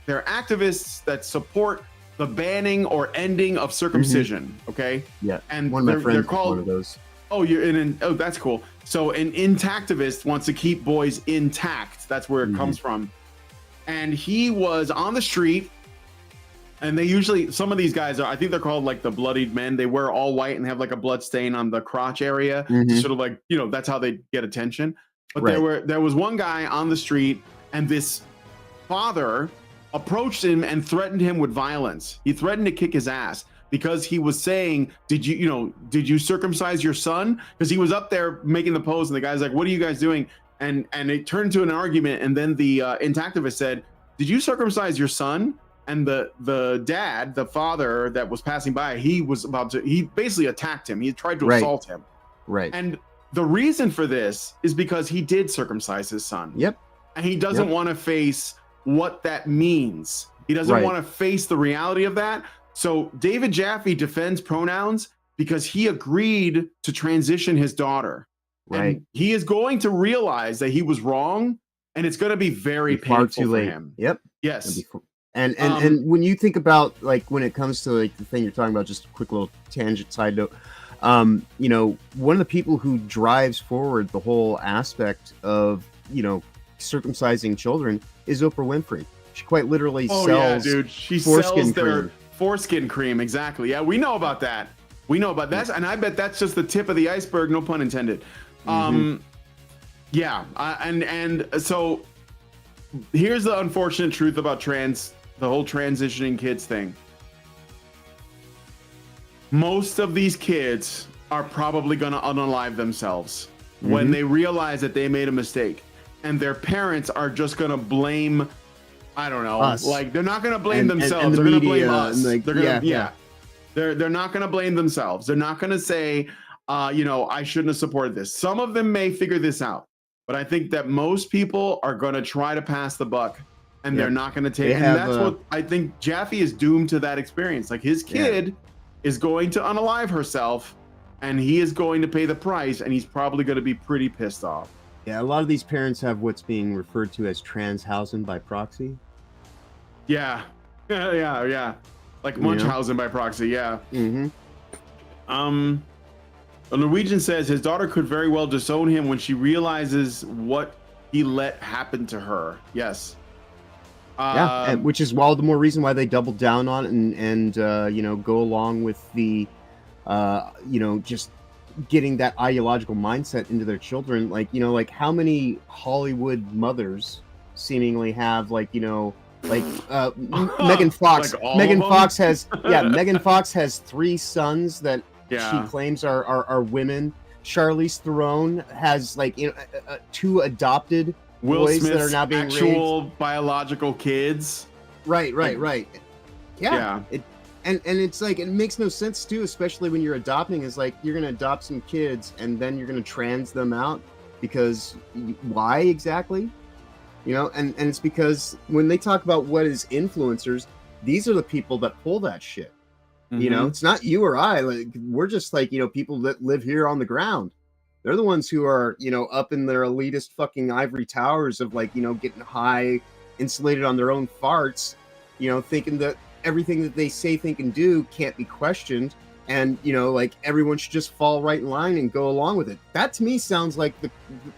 activists that support the banning or ending of circumcision. Okay. Yeah. And one of my they're friends called one of those. Oh, you're in. Oh, that's cool. So an intactivist wants to keep boys intact. That's where it comes from. And he was on the street. And they usually, some of these guys are, I think they're called like the bloodied men. They wear all white and have like a blood stain on the crotch area. Sort of like, you know, that's how they get attention. But there was one guy on the street, and this father approached him and threatened him with violence. He threatened to kick his ass because he was saying, did you circumcise your son? Because he was up there making the pose, and the guy's like, what are you guys doing? And it turned to an argument. And then the intactivist said, did you circumcise your son? And the dad, the father that was passing by, he basically attacked him. He tried to assault him. Right. And the reason for this is because he did circumcise his son. Yep. And he doesn't want to face what that means. He doesn't want to face the reality of that. So David Jaffe defends pronouns because he agreed to transition his daughter. Right. And he is going to realize that he was wrong, and it's going to be very painful for him. Yep. Yes. And when you think about, like, when it comes to like the thing you're talking about, just a quick little tangent side note, you know, one of the people who drives forward the whole aspect of, you know, circumcising children is Oprah Winfrey. She quite literally sells she foreskin sells their cream. Foreskin cream. Exactly. Yeah, we know about that. We know about that, and I bet that's just the tip of the iceberg. No pun intended. Yeah, and so here's the unfortunate truth about the whole transitioning kids thing. Most of these kids are probably going to unalive themselves when they realize that they made a mistake, and their parents are just going to blame, I don't know, us. Like they're not going to blame themselves. And they're going to blame us. Like, they're going to, They're not going to blame themselves. They're not going to say, you know, I shouldn't have supported this. Some of them may figure this out, but I think that most people are going to try to pass the buck, and they're not going to take it. And that's what I think Jaffe is doomed to, that experience. Like, his kid is going to unalive herself, and he is going to pay the price, and he's probably going to be pretty pissed off. Yeah, a lot of these parents have what's being referred to as Transhausen by proxy. Yeah. Like Munchausen by proxy, A Norwegian says his daughter could very well disown him when she realizes what he let happen to her. Yes. Which is all the more reason why they double down on it and you know, go along with the you know, just getting that ideological mindset into their children. Like, you know, like how many Hollywood mothers seemingly have, like, you know, like Megan Fox. Like Megan Fox has Megan Fox has 3 sons that she claims are women. Charlize Theron has, like, you know, 2 adopted Will boys Smith's that are now being actual raised. Biological kids. Right. Yeah. And it's like, it makes no sense too, especially when you're adopting. Is like, you're gonna adopt some kids and then you're gonna trans them out because why exactly? You know, and it's because when they talk about what is influencers, these are the people that pull that shit. You know, it's not you or I. Like, we're just like, you know, people that live here on the ground. They're the ones who are, you know, up in their elitist fucking ivory towers of, like, you know, getting high, insulated on their own farts, you know, thinking that everything that they say, think, and do can't be questioned. And, you know, like, everyone should just fall right in line and go along with it. That to me sounds like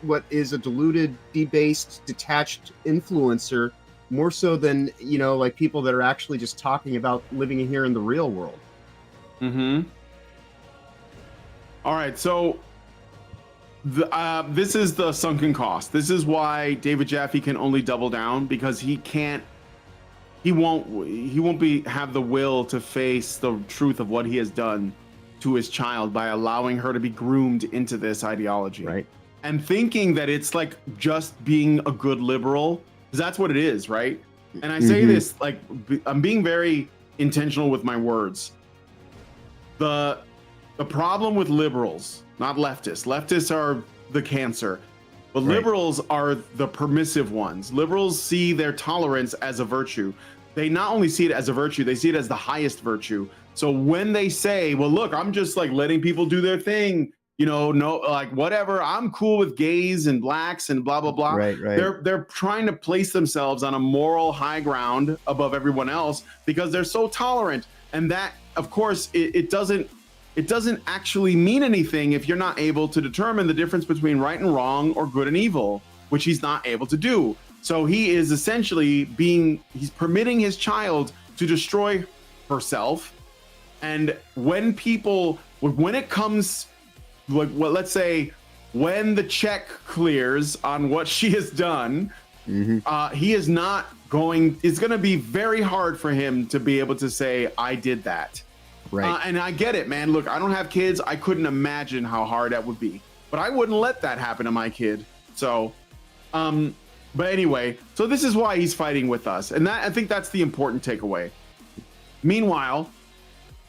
what is a deluded, debased, detached influencer, more so than, you know, like people that are actually just talking about living here in the real world. All right, so this is the sunken cost. This is why David Jaffe can only double down, because he won't have the will to face the truth of what he has done to his child by allowing her to be groomed into this ideology. Right. And thinking that it's like just being a good liberal, because that's what it is, right? And I say this, like, I'm being very intentional with my words. The problem with liberals, not leftists. Leftists are the cancer. But liberals are the permissive ones. Liberals see their tolerance as a virtue. they not only see it as a virtue, they see it as the highest virtue. So when they say, well, look, I'm just like letting people do their thing, you know, no, like whatever, I'm cool with gays and blacks and blah, blah, blah. Right. They're trying to place themselves on a moral high ground above everyone else because they're so tolerant. And that, of course, it doesn't actually mean anything if you're not able to determine the difference between right and wrong or good and evil, which he's not able to do. So he is essentially he's permitting his child to destroy herself. And when it comes, like, well, let's say when the check clears on what she has done, he is not going, it's going to be very hard for him to be able to say, I did that. Right. And I get it, man. Look, I don't have kids. I couldn't imagine how hard that would be, but I wouldn't let that happen to my kid. So, but anyway, so this is why he's fighting with us. And I think that's the important takeaway. Meanwhile,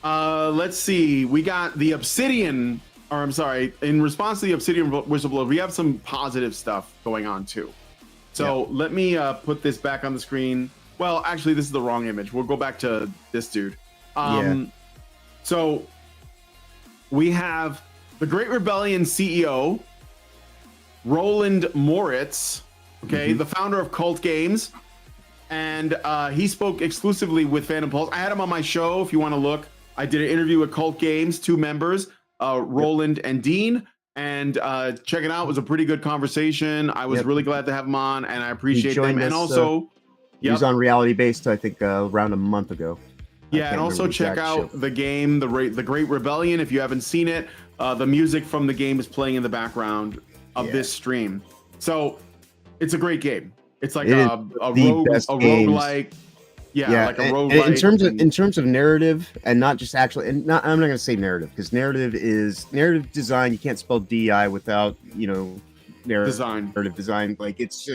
let's see, we got the Obsidian, or I'm sorry, in response to the Obsidian whistleblower, we have some positive stuff going on too. So let me put this back on the screen. Well, actually, this is the wrong image. We'll go back to this dude. So we have the Great Rebellion CEO, Roland Moritz, the founder of Cult Games, and he spoke exclusively with Phantom Pulse. I had him on my show. If you want to look, I did an interview with Cult Games, 2 members, Roland and Dean, and check it out. It was a pretty good conversation. I was really glad to have him on, and I appreciate them. And also, he was on Reality Based, I think, around a month ago. Yeah, and also check out the game, the Great Rebellion. If you haven't seen it, the music from the game is playing in the background of this stream. So it's a great game. It's like a roguelike. Yeah, like a roguelike. In terms of narrative, and not just actually, and not, I'm not going to say narrative, because narrative design. You can't spell DI without narrative design. Like it's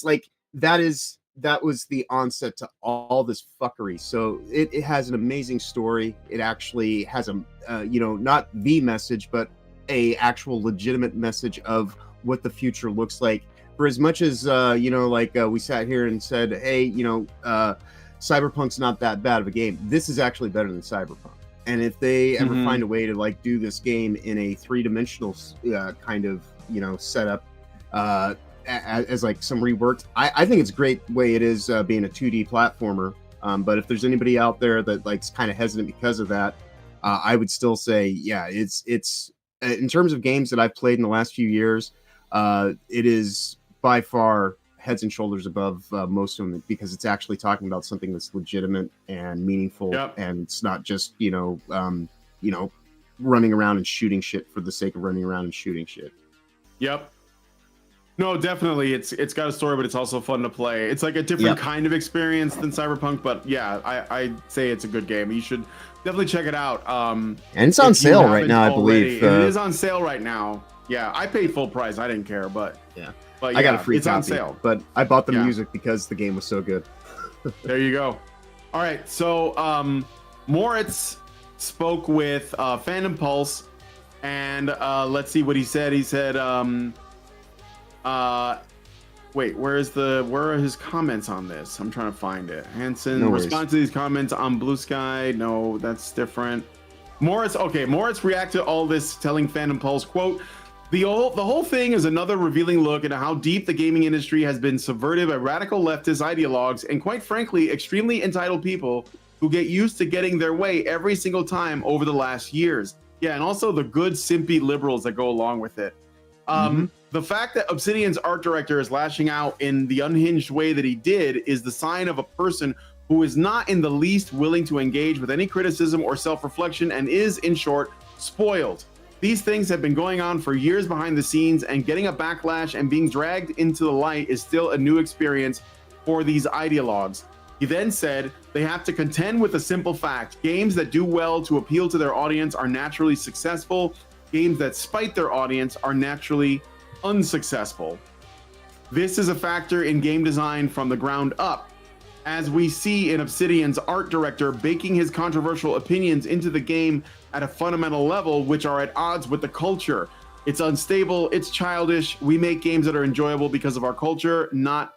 like that was the onset to all this fuckery. So it has an amazing story. It actually has a not the message, but a actual legitimate message of what the future looks like. For as much as we sat here and said, hey, Cyberpunk's not that bad of a game. This is actually better than Cyberpunk. And if they ever find a way to like do this game in a 3-dimensional kind of setup, as like some reworked, I think it's a great way it is being a 2D platformer. But if there's anybody out there that likes kind of hesitant because of that, I would still say, it's in terms of games that I've played in the last few years, it is by far heads and shoulders above most of them, because it's actually talking about something that's legitimate and meaningful, and it's not just running around and shooting shit for the sake of running around and shooting shit. Yep. No, definitely. It's got a story, but it's also fun to play. It's like a different kind of experience than Cyberpunk, but yeah, I'd say it's a good game. You should definitely check it out. And it's on sale right now, I believe. It is on sale right now. Yeah, I paid full price. I didn't care, but I got a free copy. It's on sale. But I bought the music because the game was so good. There you go. All right, so Moritz spoke with Phantom Pulse, and let's see what he said. He said, wait, where are his comments on this? I'm trying to find it. Hansen, respond to these comments on Blue Sky. No, that's different. Moritz reacted to all this, telling Phantom Pulse, quote, the whole thing is another revealing look into how deep the gaming industry has been subverted by radical leftist ideologues and, quite frankly, extremely entitled people who get used to getting their way every single time over the last years. Yeah, and also the good simpy liberals that go along with it. The fact that Obsidian's art director is lashing out in the unhinged way that he did is the sign of a person who is not in the least willing to engage with any criticism or self-reflection and is, in short, spoiled. These things have been going on for years behind the scenes, and getting a backlash and being dragged into the light is still a new experience for these ideologues. He then said they have to contend with a simple fact. Games that do well to appeal to their audience are naturally successful. Games that spite their audience are naturally unsuccessful. This is a factor in game design from the ground up, as we see in Obsidian's art director baking his controversial opinions into the game at a fundamental level, which are at odds with the culture. It's unstable, it's childish. We make games that are enjoyable because of our culture, not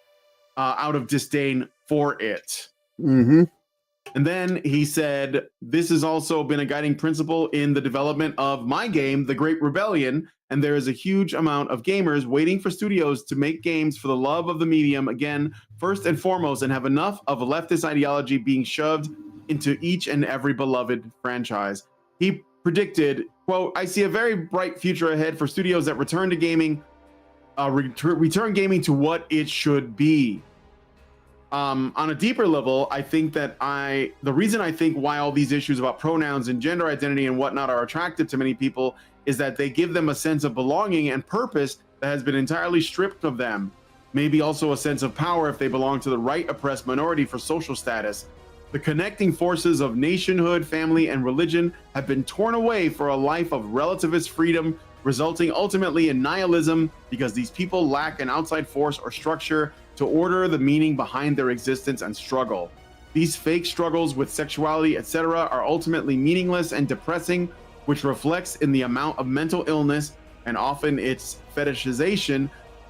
out of disdain for it. Mm-hmm. And then he said, this has also been a guiding principle in the development of my game, The Great Rebellion. And there is a huge amount of gamers waiting for studios to make games for the love of the medium, again, first and foremost, and have enough of a leftist ideology being shoved into each and every beloved franchise. He predicted, quote, I see a very bright future ahead for studios that return to gaming, return gaming to what it should be. On a deeper level, I think that the reason I think why all these issues about pronouns and gender identity and whatnot are attractive to many people is that they give them a sense of belonging and purpose that has been entirely stripped of them. Maybe also a sense of power if they belong to the right oppressed minority for social status. The connecting forces of nationhood, family, and religion have been torn away for a life of relativist freedom, resulting ultimately in nihilism because these people lack an outside force or structure to order the meaning behind their existence and struggle. These fake struggles with sexuality, etc., are ultimately meaningless and depressing, which reflects in the amount of mental illness and often its fetishization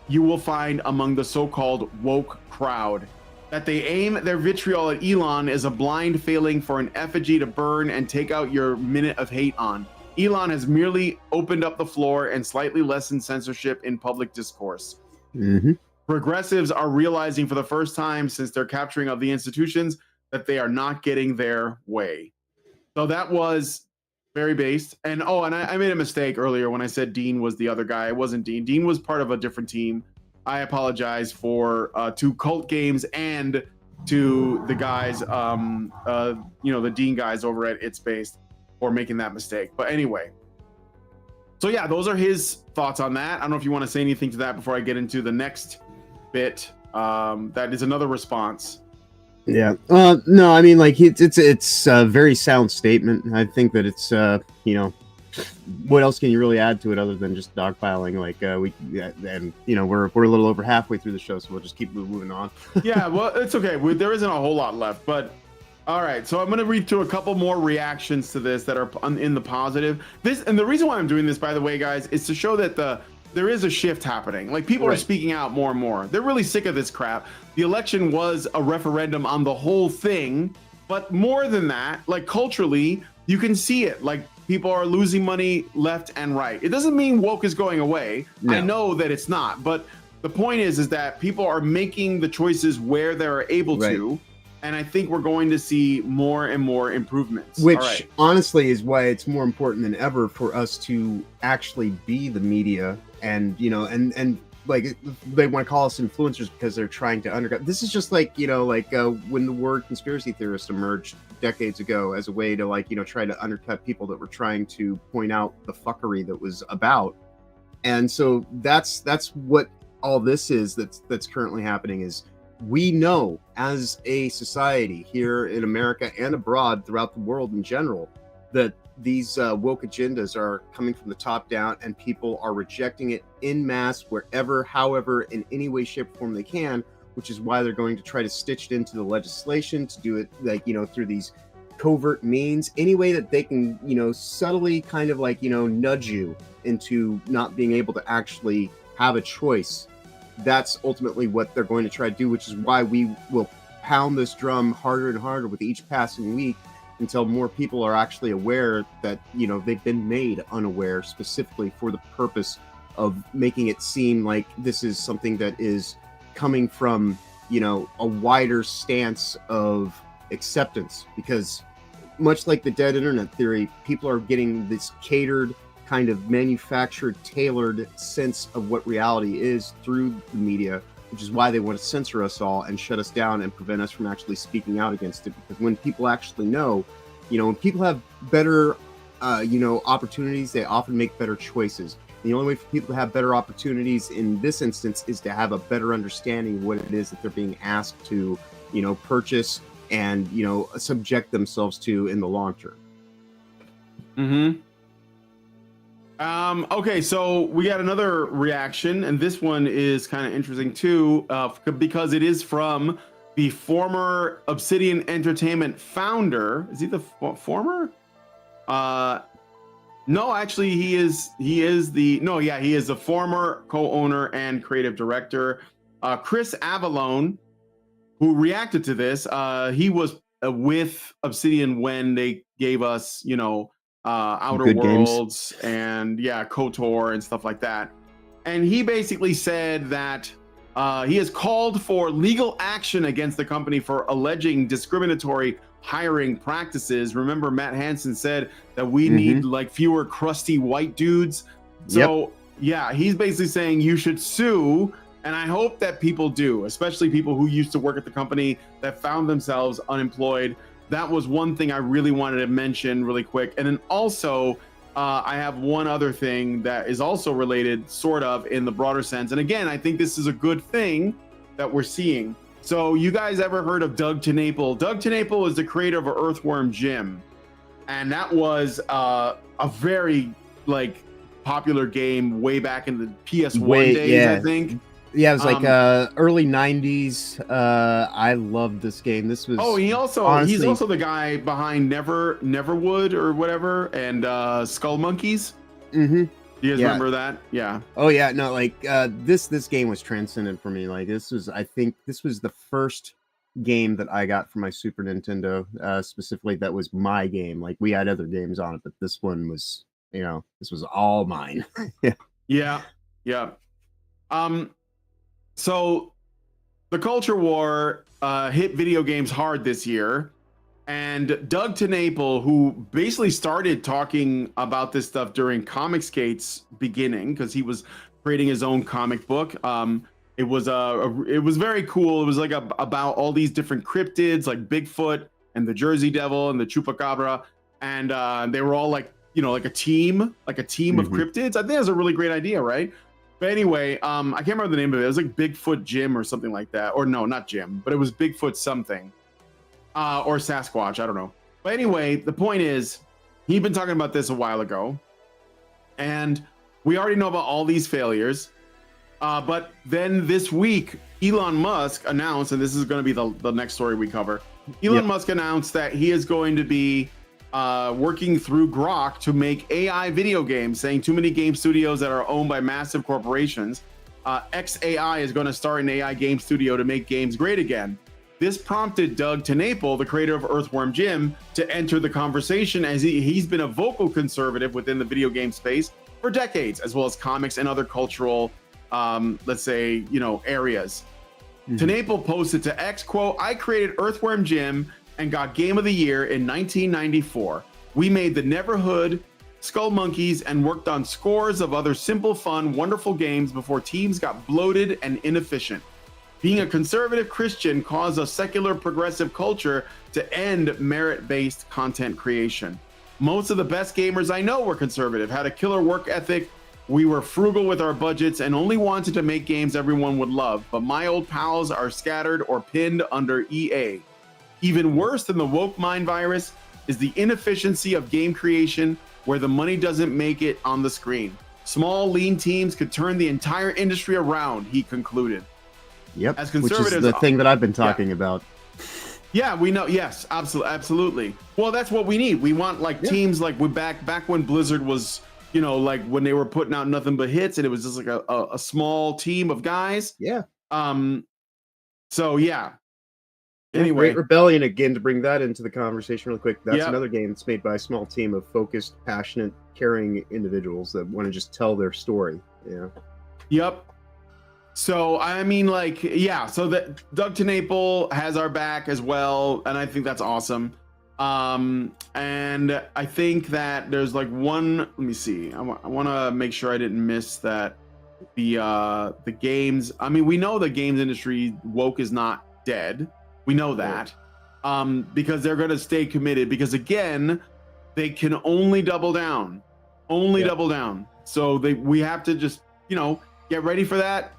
you will find among the so-called woke crowd. That they aim their vitriol at Elon is a blind failing for an effigy to burn and take out your minute of hate on. Elon has merely opened up the floor and slightly lessened censorship in public discourse. Mm-hmm. Progressives are realizing for the first time since their capturing of the institutions that they are not getting their way. So that was very based. And I made a mistake earlier when I said Dean was the other guy. It wasn't Dean. Dean was part of a different team. I apologize for to Cult Games and to the guys, the Dean guys over at It's Based for making that mistake. But anyway. So yeah, those are his thoughts on that. I don't know if you want to say anything to that before I get into the next bit. That is another response. Yeah. No, I mean, like it's a very sound statement. I think that it's what else can you really add to it other than just dogpiling? Like we're a little over halfway through the show, so we'll just keep moving on. Yeah, well, it's okay. There isn't a whole lot left, but all right. So I'm going to read through a couple more reactions to this that are in the positive. And the reason why I'm doing this, by the way, guys, is to show that there is a shift happening. Like people are speaking out more and more. They're really sick of this crap. The election was a referendum on the whole thing, but more than that, like culturally, you can see it. Like people are losing money left and right. It doesn't mean woke is going away. No. I know that it's not, but the point is that people are making the choices where they're able to. And I think we're going to see more and more improvements. Which honestly is why it's more important than ever for us to actually be the media and like they want to call us influencers because they're trying to undercut. This is just like, when the word conspiracy theorist emerged decades ago as a way to try to undercut people that were trying to point out the fuckery that was about. And so that's what all this is that's currently happening is we know as a society here in America and abroad throughout the world in general that these woke agendas are coming from the top down and people are rejecting it en masse wherever, however, in any way, shape, or form they can, which is why they're going to try to stitch it into the legislation to do it through these covert means, any way that they can, subtly kind of nudge you into not being able to actually have a choice. That's ultimately what they're going to try to do, which is why we will pound this drum harder and harder with each passing week until more people are actually aware that, they've been made unaware specifically for the purpose of making it seem like this is something that is coming from, a wider stance of acceptance. Because much like the dead internet theory, people are getting this catered kind of manufactured, tailored sense of what reality is through the media, which is why they want to censor us all and shut us down and prevent us from actually speaking out against it. Because when people actually know, when people have better, opportunities, they often make better choices. And the only way for people to have better opportunities in this instance is to have a better understanding of what it is that they're being asked to, purchase and, subject themselves to in the long term. Mm-hmm. Okay, so we got another reaction, and this one is kind of interesting too, because it is from the former Obsidian Entertainment founder. Is he the former? No, actually, he is the former co-owner and creative director, Chris Avellone. who reacted to this. He was with Obsidian when they gave us, Outer Good games. Worlds and KOTOR and stuff like that. And he basically said that he has called for legal action against the company for alleging discriminatory hiring practices. Remember, Matt Hansen said that we need like fewer crusty white dudes. So he's basically saying you should sue. And I hope that people do, especially people who used to work at the company that found themselves unemployed. That was one thing I really wanted to mention really quick. And then also, I have one other thing that is also related, sort of, in the broader sense. And again, I think this is a good thing that we're seeing. So you guys ever heard of Doug TenNapel? Doug TenNapel is the creator of Earthworm Jim. And that was a very, popular game way back in the PS1 days, I think. Yeah, it was early 90s. I loved this game. This was he's also the guy behind Neverwood or whatever, and Skull Monkeys. You guys remember that? Yeah. Oh yeah, no, this game was transcendent for me. I think this was the first game that I got for my Super Nintendo, specifically that was my game. We had other games on it, but this one was, this was all mine. Yeah. So the culture war hit video games hard this year, and Doug TenNapel, who basically started talking about this stuff during Comicsgate's beginning, because he was creating his own comic book. It was very cool. It was about all these different cryptids, like Bigfoot and the Jersey Devil and the Chupacabra, and they were all a team of cryptids. I think that's a really great idea, right? But anyway, I can't remember the name of it. It was like Bigfoot Jim or something like that. Or no, not Jim, but it was Bigfoot something. Or Sasquatch, I don't know. But anyway, the point is, he'd been talking about this a while ago. And we already know about all these failures. But then this week, Elon Musk announced, and this is going to be the next story we cover. Elon Musk announced that he is going to be working through Grok to make AI video games, saying too many game studios that are owned by massive corporations. XAI is going to start an AI game studio to make games great again. This prompted Doug TenNapel, the creator of Earthworm Jim, to enter the conversation, as he's been a vocal conservative within the video game space for decades, as well as comics and other cultural, areas. TenNapel posted to X, quote, "I created Earthworm Jim and got Game of the Year in 1994. We made the Neverhood, Skull Monkeys, and worked on scores of other simple, fun, wonderful games before teams got bloated and inefficient. Being a conservative Christian caused a secular progressive culture to end merit-based content creation. Most of the best gamers I know were conservative, had a killer work ethic. We were frugal with our budgets and only wanted to make games everyone would love. But my old pals are scattered or pinned under EA. Even worse than the woke mind virus is the inefficiency of game creation, where the money doesn't make it on the screen. Small, lean teams could turn the entire industry around," he concluded. Yep, as conservatives, which is the thing that I've been talking about. Yeah, we know. Yes, absolutely. Well, that's what we need. We want teams back when Blizzard was, when they were putting out nothing but hits, and it was just a small team of guys. Yeah. So yeah. Anyway, Great Rebellion, again, to bring that into the conversation real quick. That's another game that's made by a small team of focused, passionate, caring individuals that want to just tell their story. Yeah. Yep. So I mean, so that Doug TenNapel has our back as well, and I think that's awesome. And I think that there's one. Let me see. I want to make sure I didn't miss that. The games. I mean, we know the games industry woke is not dead. We know that, because they're going to stay committed. Because again, they can only double down, double down. So we have to just get ready for that.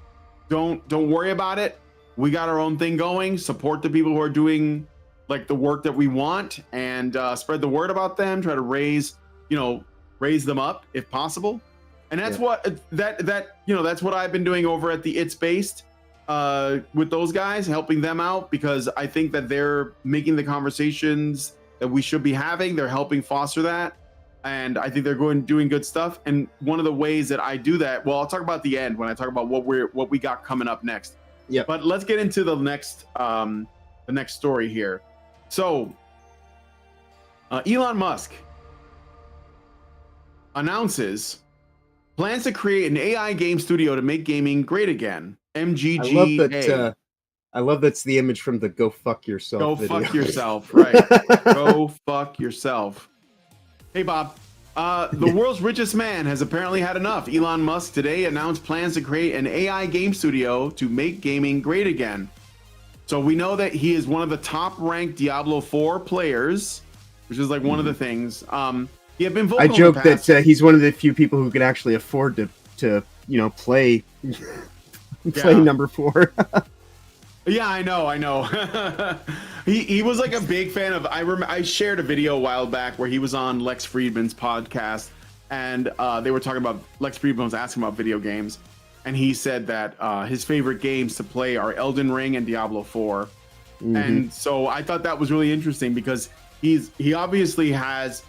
Don't worry about it. We got our own thing going. Support the people who are doing the work that we want, and spread the word about them. Try to raise them up if possible. And that's what that's what I've been doing over at the It's Based. With those guys, helping them out, because I think that they're making the conversations that we should be having. They're helping foster that, and I think they're doing good stuff. And one of the ways that I do that, well, I'll talk about the end when I talk about what we got coming up next. Yep. But let's get into the next story here. So, Elon Musk announces plans to create an AI game studio to make gaming great again. MGGA. I love that's the image from the "Go fuck yourself." Go video. fuck yourself, right? Go fuck yourself. Hey, Bob. The world's richest man has apparently had enough. Elon Musk today announced plans to create an AI game studio to make gaming great again. So we know that he is one of the top-ranked Diablo 4 players, which is like one of the things. He had been vocal. I joke in the past. that he's one of the few people who can actually afford to play number 4. Yeah, I know. he was like a big fan of. I shared a video a while back where he was on Lex Friedman's podcast, and they were talking about Lex Friedman was asking about video games, and he said that his favorite games to play are Elden Ring and Diablo 4, and so I thought that was really interesting because he obviously has,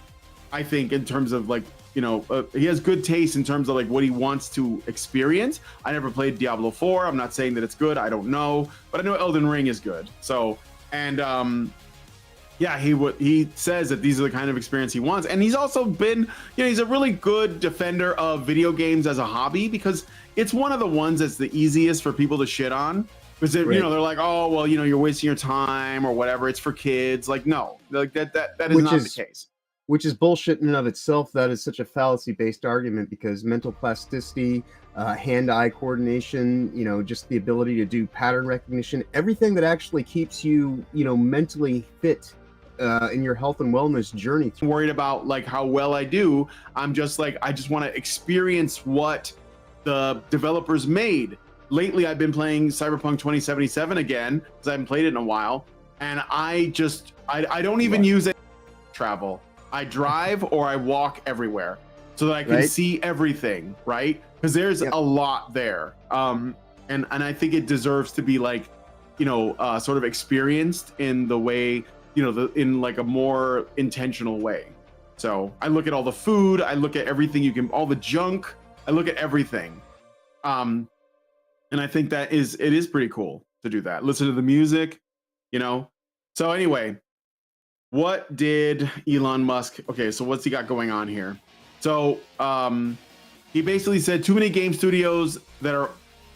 I think, in terms of like. He has good taste in terms of like what he wants to experience. I never played Diablo 4. I'm not saying that it's good. I don't know, but I know Elden Ring is good. So, and he says that these are the kind of experience he wants. And he's also been, he's a really good defender of video games as a hobby because it's one of the ones that's the easiest for people to shit on. Because they're like, oh well, you're wasting your time or whatever. It's for kids. Like no, like that is not the case. Which is bullshit in and of itself. That is such a fallacy-based argument because mental plasticity, hand-eye coordination, just the ability to do pattern recognition, everything that actually keeps you, mentally fit in your health and wellness journey. I'm worried about like how well I do. I'm just like, I just want to experience what the developers made. Lately, I've been playing Cyberpunk 2077 again because I haven't played it in a while. And I don't even use it to travel. I drive or I walk everywhere so that I can see everything, right? Because there's a lot there. And I think it deserves to be like, sort of experienced in the way, in like a more intentional way. So I look at all the food, I look at everything all the junk, I look at everything. And I think it is pretty cool to do that. Listen to the music, So anyway, what did Elon Musk? Okay, so what's he got going on here? So he basically said there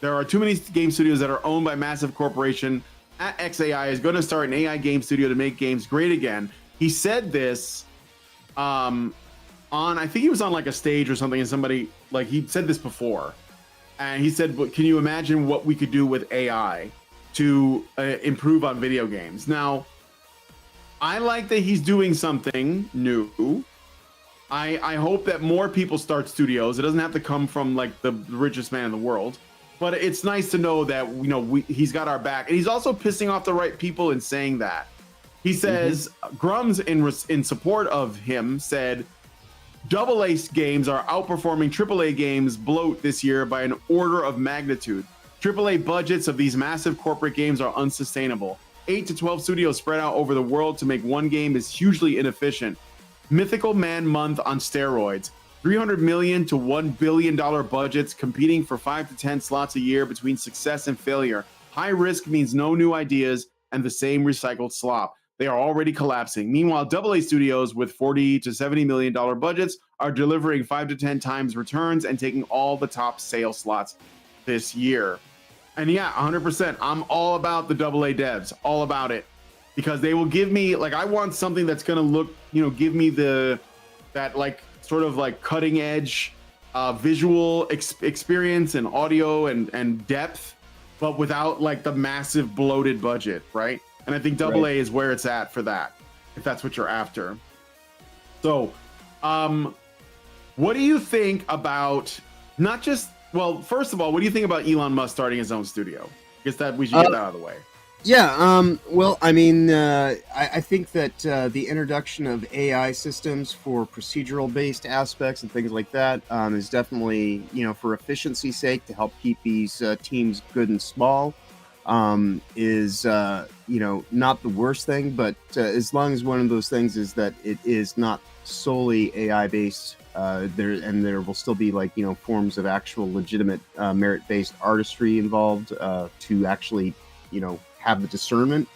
are too many game studios that are owned by massive corporation. At XAI is going to start an AI game studio to make games great again. He said this I think he was on like a stage or something, and somebody like he said this before, and he said, "Can you imagine what we could do with AI to improve on video games?" Now, I like that he's doing something new. I hope that more people start studios. It doesn't have to come from like the richest man in the world, but it's nice to know that he's got our back, and he's also pissing off the right people in saying that. He says Grums in support of him said AA games are outperforming AAA games bloat this year by an order of magnitude. AAA budgets of these massive corporate games are unsustainable. 8 to 12 studios spread out over the world to make one game is hugely inefficient. Mythical Man Month on steroids. $300 million to $1 billion budgets competing for 5 to 10 slots a year between success and failure. High risk means no new ideas and the same recycled slop. They are already collapsing. Meanwhile, AA studios with $40 to $70 million budgets are delivering 5 to 10 times returns and taking all the top sales slots this year. And yeah, 100%. I'm all about the AA devs, all about it, because they will give me like I want something that's gonna look, give me that like sort of like cutting edge visual experience and audio and depth, but without like the massive bloated budget, right? And I think AA is where it's at for that, if that's what you're after. So, what do you think about not just? Well, first of all, what do you think about Elon Musk starting his own studio? I guess that we should get that out of the way. Yeah, well, I mean, I think that the introduction of AI systems for procedural-based aspects and things like that is definitely, for efficiency's sake, to help keep these teams good and small, is, not the worst thing, but as long as one of those things is that it is not solely AI-based there will still be like, you know, forms of actual legitimate merit-based artistry involved to actually, you know, have the discernment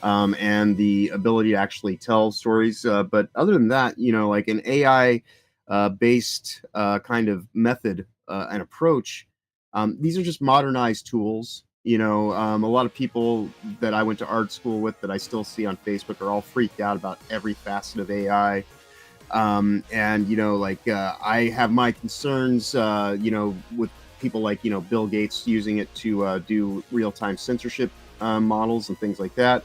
and the ability to actually tell stories. But other than that, you know, like an AI based kind of method and approach, these are just modernized tools. You know, a lot of people that I went to art school with that I still see on Facebook are all freaked out about every facet of AI. And, you know, like I have my concerns, you know, with people like, you know, Bill Gates using it to do real-time censorship models and things like that.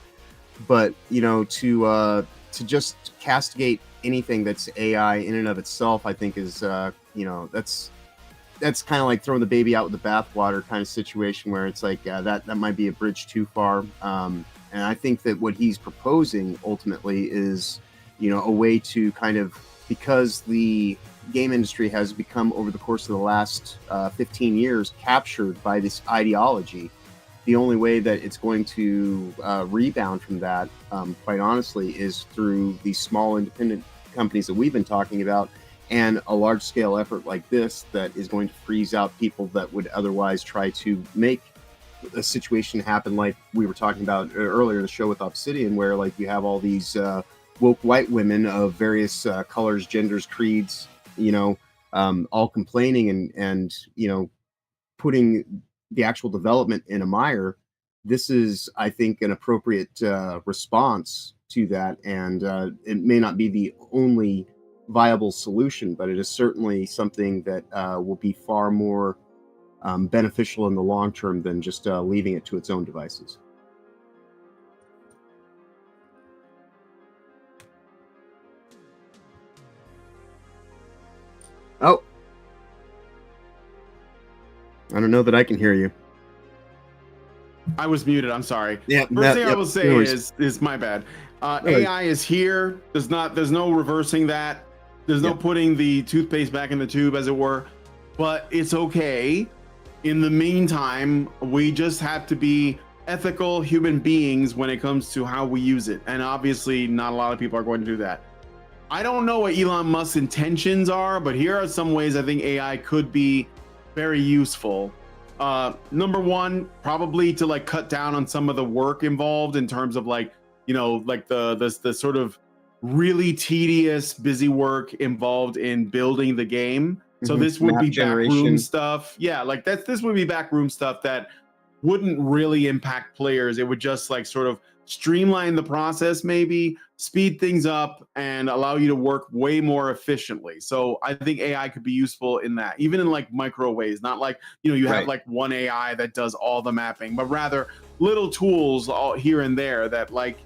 But, you know, to just castigate anything that's AI in and of itself, I think is, you know, that's kind of like throwing the baby out with the bathwater kind of situation where it's like that might be a bridge too far. And I think that what he's proposing ultimately is, you know, a way to kind of, because the game industry has become over the course of the last 15 years captured by this ideology. The only way that it's going to rebound from that, quite honestly, is through these small independent companies that we've been talking about, and a large-scale effort like this that is going to freeze out people that would otherwise try to make a situation happen like we were talking about earlier in the show with Obsidian, where like you have all these woke white women of various colors, genders, creeds, you know, all complaining and you know, putting the actual development in a mire. This is, I think, an appropriate response to that, and it may not be the only viable solution, but it is certainly something that will be far more beneficial in the long term than just leaving it to its own devices. Oh, I don't know that I can hear you. I was muted. I'm sorry. Yeah. First thing I will say is my bad. AI is here. There's no reversing that. There's no putting the toothpaste back in the tube, as it were. But it's okay. In the meantime, we just have to be ethical human beings when it comes to how we use it. And obviously, not a lot of people are going to do that. I don't know what Elon Musk's intentions are, but here are some ways I think AI could be very useful. Number one, probably to like cut down on some of the work involved in terms of like, you know, like the sort of really tedious, busy work involved in building the game. So this would be backroom stuff. Yeah, like this would be backroom stuff that wouldn't really impact players. It would just like sort of streamline the process, maybe speed things up and allow you to work way more efficiently. So I think AI could be useful in that, even in like micro ways, not like, you know, you have like one AI that does all the mapping, but rather little tools all here and there that like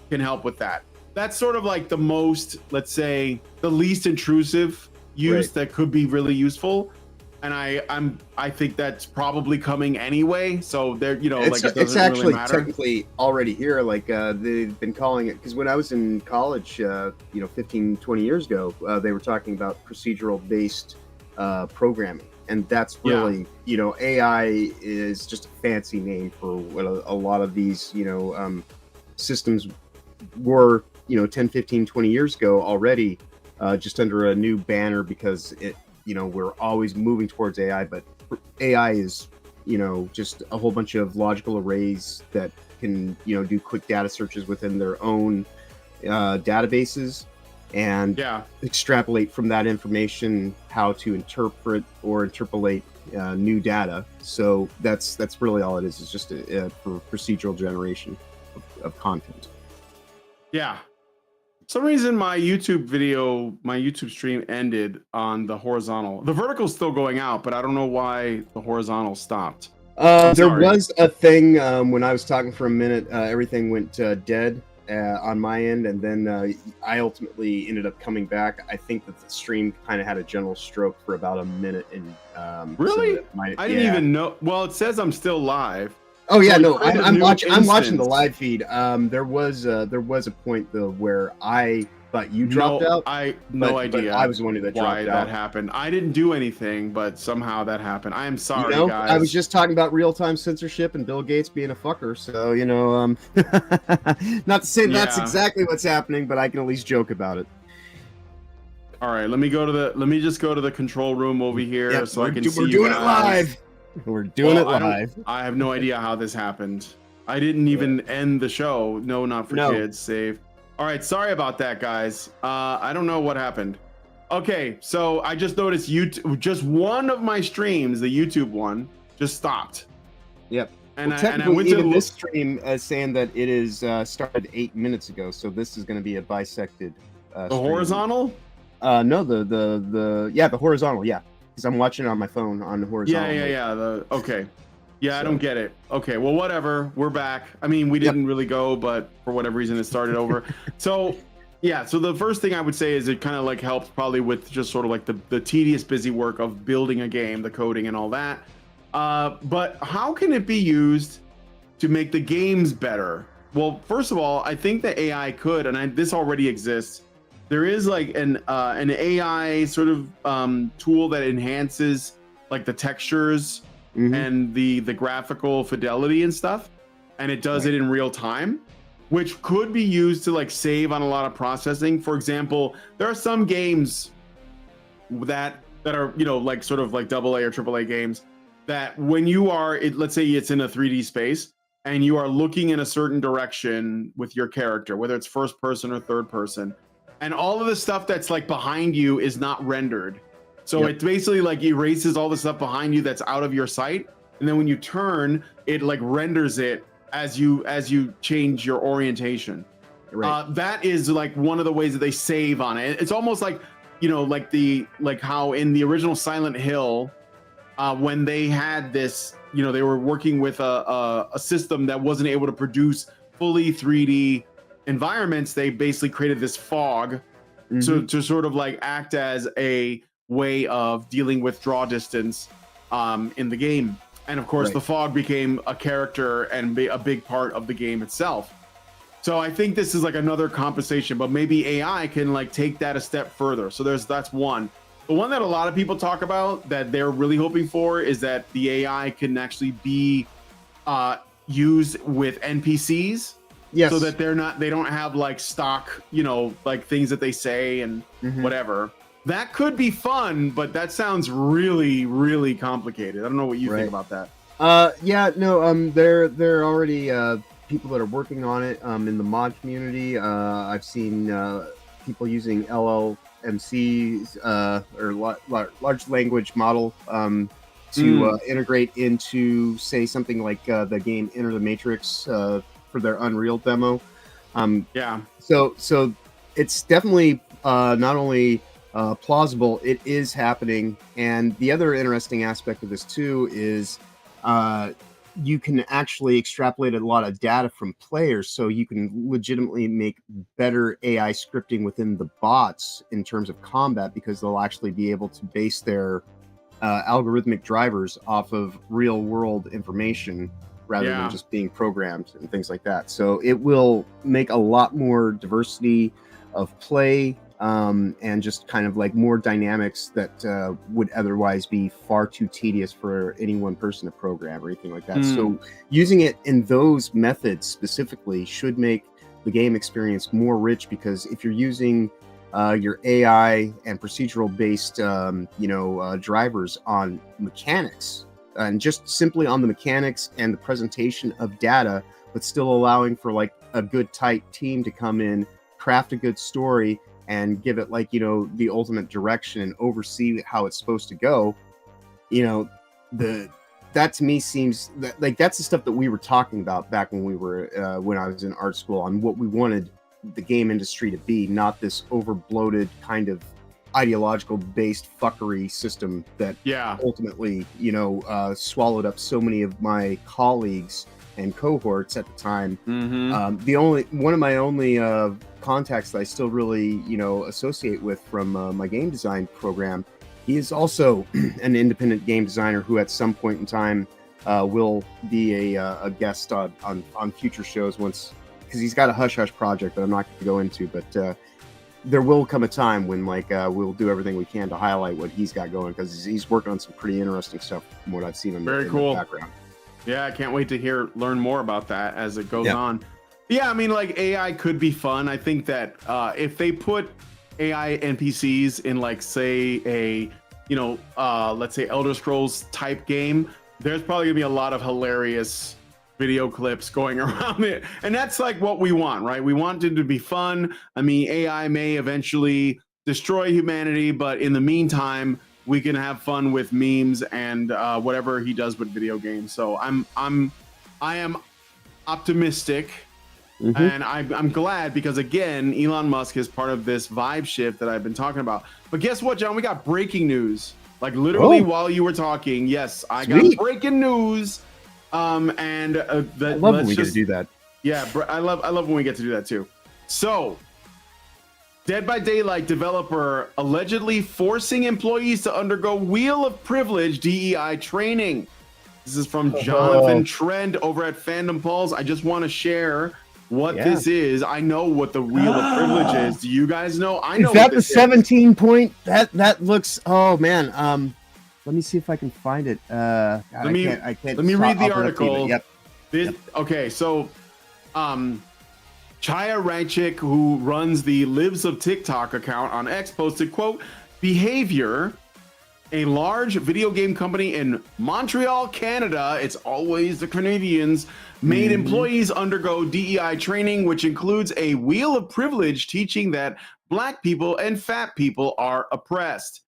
can help with that. That's sort of like the most, let's say, the least intrusive use that could be really useful. And I think that's probably coming anyway. So there, you know, it's actually really technically already here. Like they've been calling it, because when I was in college, you know, 15, 20 years ago, they were talking about procedural based programming. And that's really, you know, AI is just a fancy name for what a lot of these, you know, systems were, you know, 10, 15, 20 years ago already, just under a new banner, because it, you know, we're always moving towards AI, but AI is, you know, just a whole bunch of logical arrays that can, you know, do quick data searches within their own databases and extrapolate from that information how to interpret or interpolate new data. So that's really all it is just for procedural generation of content. Yeah. Some reason my YouTube stream ended on the horizontal. The vertical's still going out, but I don't know why the horizontal stopped. There was a thing when I was talking for a minute, everything went dead on my end, and then I ultimately ended up coming back. I think that the stream kind of had a general stroke for about a minute. And really? So I didn't even know. Well, it says I'm still live. Oh yeah, no, I'm watching the live feed. There was a point though where I thought you dropped out. No idea. But I was the one that dropped out. Why that happened? I didn't do anything, but somehow that happened. I am sorry, you know, guys. I was just talking about real-time censorship and Bill Gates being a fucker. So you know, not to say that's exactly what's happening, but I can at least joke about it. All right, let me just go to the control room over here Yep, so I can see we're you doing it guys. live. We're doing Well, it live. I have no idea how this happened. I didn't even end the show. No, not for kids. Save. All right, sorry about that, guys. I don't know what happened. Okay, so I just noticed just one of my streams, the YouTube one, just stopped. Yep. And, Well, I went to even look. this stream saying that it is started 8 minutes ago, so this is going to be a bisected. The stream. horizontal? No, the horizontal, yeah, because I'm watching it on my phone on the horizontal. Yeah. Okay. Yeah, I don't get it. Okay, well, whatever. We're back. I mean, we didn't really go, but for whatever reason, it started over. So, yeah. So the first thing I would say is it kind of like helps probably with just sort of like the tedious, busy work of building a game, the coding and all that. But how can it be used to make the games better? Well, first of all, I think the AI could, and this already exists. There is like an AI sort of tool that enhances like the textures and the graphical fidelity and stuff, and it does it in real time, which could be used to like save on a lot of processing. For example, there are some games that are, you know, like sort of like AA or AAA games that when you are, let's say it's in a 3D space and you are looking in a certain direction with your character, whether it's first person or third person, and all of the stuff that's like behind you is not rendered. So it basically like erases all the stuff behind you that's out of your sight. And then when you turn, it like renders it as you change your orientation. Right. That is like one of the ways that they save on it. It's almost like, you know, like how in the original Silent Hill, when they had this, you know, they were working with a system that wasn't able to produce fully 3D environments. They basically created this fog to sort of like act as a way of dealing with draw distance in the game. And of course, the fog became a character and a big part of the game itself. So I think this is like another compensation, but maybe AI can like take that a step further. So that's one. The one that a lot of people talk about that they're really hoping for is that the AI can actually be used with NPCs. Yes. So that they don't have like stock, you know, like things that they say and whatever. That could be fun, but that sounds really, really complicated. I don't know what you think about that. There are already people that are working on it in the mod community. I've seen people using LLMCs or large language model to integrate into, say, something like the game Enter the Matrix for their Unreal demo. So it's definitely not only plausible, it is happening. And the other interesting aspect of this too is you can actually extrapolate a lot of data from players, so you can legitimately make better AI scripting within the bots in terms of combat, because they'll actually be able to base their algorithmic drivers off of real world information rather than just being programmed and things like that. So it will make a lot more diversity of play and just kind of like more dynamics that would otherwise be far too tedious for any one person to program or anything like that. So using it in those methods specifically should make the game experience more rich, because if you're using your AI and procedural based drivers on mechanics, and just simply on the mechanics and the presentation of data, but still allowing for like a good tight team to come in, craft a good story, and give it like, you know, the ultimate direction and oversee how it's supposed to go. You know, that to me seems like that's the stuff that we were talking about back when we were when I was in art school, on what we wanted the game industry to be, not this over bloated kind of ideological based fuckery system that ultimately, you know, swallowed up so many of my colleagues and cohorts at the time. One of my only contacts that I still really, you know, associate with from my game design program, he is also an independent game designer who at some point in time will be a guest on future shows once, because he's got a hush hush project that I'm not going to go into, but there will come a time when like we'll do everything we can to highlight what he's got going, because he's working on some pretty interesting stuff from what I've seen in the background. Yeah, I can't wait to learn more about that as it goes on. Yeah, I mean, like AI could be fun. I think that if they put AI NPCs in like say a let's say Elder Scrolls type game, there's probably gonna be a lot of hilarious video clips going around it, and that's like what we want, right? We want it to be fun. I mean, AI may eventually destroy humanity, but in the meantime, we can have fun with memes and whatever he does with video games. So I am optimistic. And I'm glad because, again, Elon Musk is part of this vibe shift that I've been talking about. But guess what, John? We got breaking news. Like literally while you were talking. Yes, I got breaking news. I love when we get to do that. Yeah, I love when we get to do that too. So, Dead by Daylight developer allegedly forcing employees to undergo Wheel of Privilege DEI training. This is from Jonathan Trend over at Fandom Pulse. I just want to share what this is. I know what the Wheel of Privilege is. Do you guys know? I know. Is that the 17 point? That looks. Oh man. Let me see if I can find it. God, I can't. Let me read the article. Yep. Okay, so, Chaya Ranchik, who runs the Lives of TikTok account on X, posted, quote, behavior. A large video game company in Montreal, Canada, it's always the Canadians, made employees undergo DEI training, which includes a Wheel of Privilege teaching that Black people and fat people are oppressed.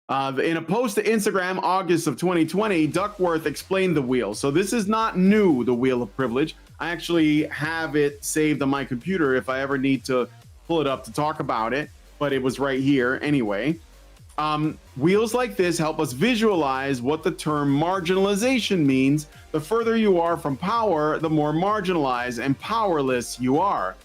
In a post to Instagram, August of 2020, Duckworth explained the wheel. So this is not new, the Wheel of Privilege. I actually have it saved on my computer if I ever need to pull it up to talk about it, but it was right here anyway. Wheels like this help us visualize what the term marginalization means. The further you are from power, the more marginalized and powerless you are.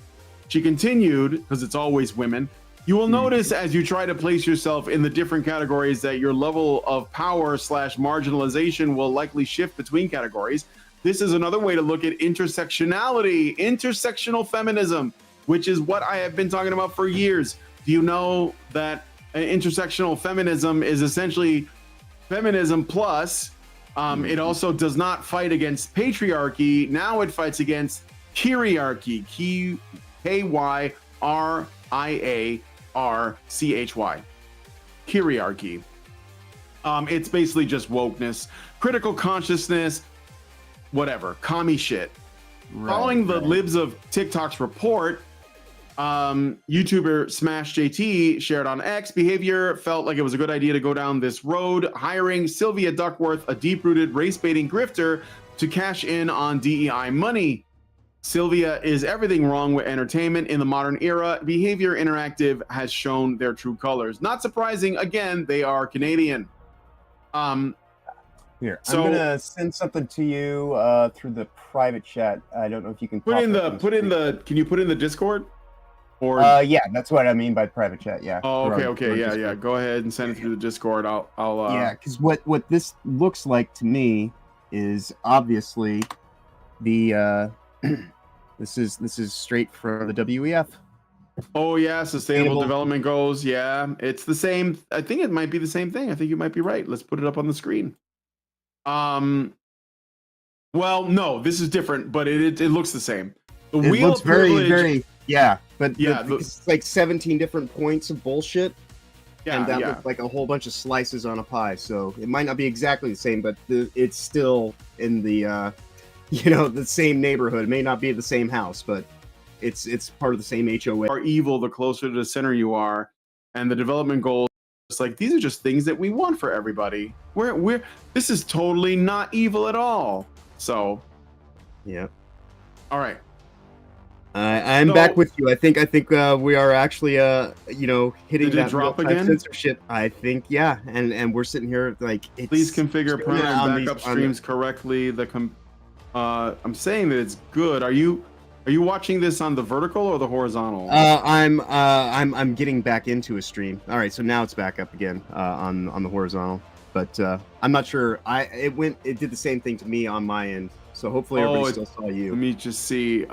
She continued, because it's always women, you will notice as you try to place yourself in the different categories that your level of power / marginalization will likely shift between categories. This is another way to look at intersectionality, intersectional feminism, which is what I have been talking about for years. Do you know that intersectional feminism is essentially feminism plus it also does not fight against patriarchy. Now it fights against kyriarchy, Kyriarchy. Kyriarchy. It's basically just wokeness, critical consciousness, whatever, commie shit. Following the Libs of TikTok's report, YouTuber Smash JT shared on X, behavior felt like it was a good idea to go down this road, hiring Sylvia Duckworth, a deep-rooted race-baiting grifter, to cash in on DEI money. Sylvia is everything wrong with entertainment in the modern era. Behavior Interactive has shown their true colors. Not surprising, again, they are Canadian. Here, so, I'm gonna send something to you through the private chat. I don't know if you can can you put in the Discord? Or yeah, that's what I mean by private chat. Yeah. Oh, okay, yeah. Go ahead and send it through the Discord. I'll yeah, because what this looks like to me is obviously the this is straight from the WEF. Oh yeah, sustainable development goals. Yeah, it's the same. I think it might be the same thing. I think you might be right. Let's put it up on the screen. Well, no, this is different, but it looks the same. The Wheel of Privilege, very yeah, but yeah, it's like 17 different points of bullshit. Yeah, and that looks like a whole bunch of slices on a pie. So it might not be exactly the same, but it's still in the the same neighborhood. It may not be the same house, but it's part of the same HOA. Are evil the closer to the center you are, and the development goals. It's like these are just things that we want for everybody. This is totally not evil at all. So, yeah. All right. I'm back with you. I think we are actually hitting that drop again. Censorship. I think and we're sitting here like please configure primary backup streams correctly. I'm saying that it's good. Are you watching this on the vertical or the horizontal? I'm getting back into a stream. All right, so now it's back up again on the horizontal. But I'm not sure. It did the same thing to me on my end. So hopefully everybody still saw you. Let me just see.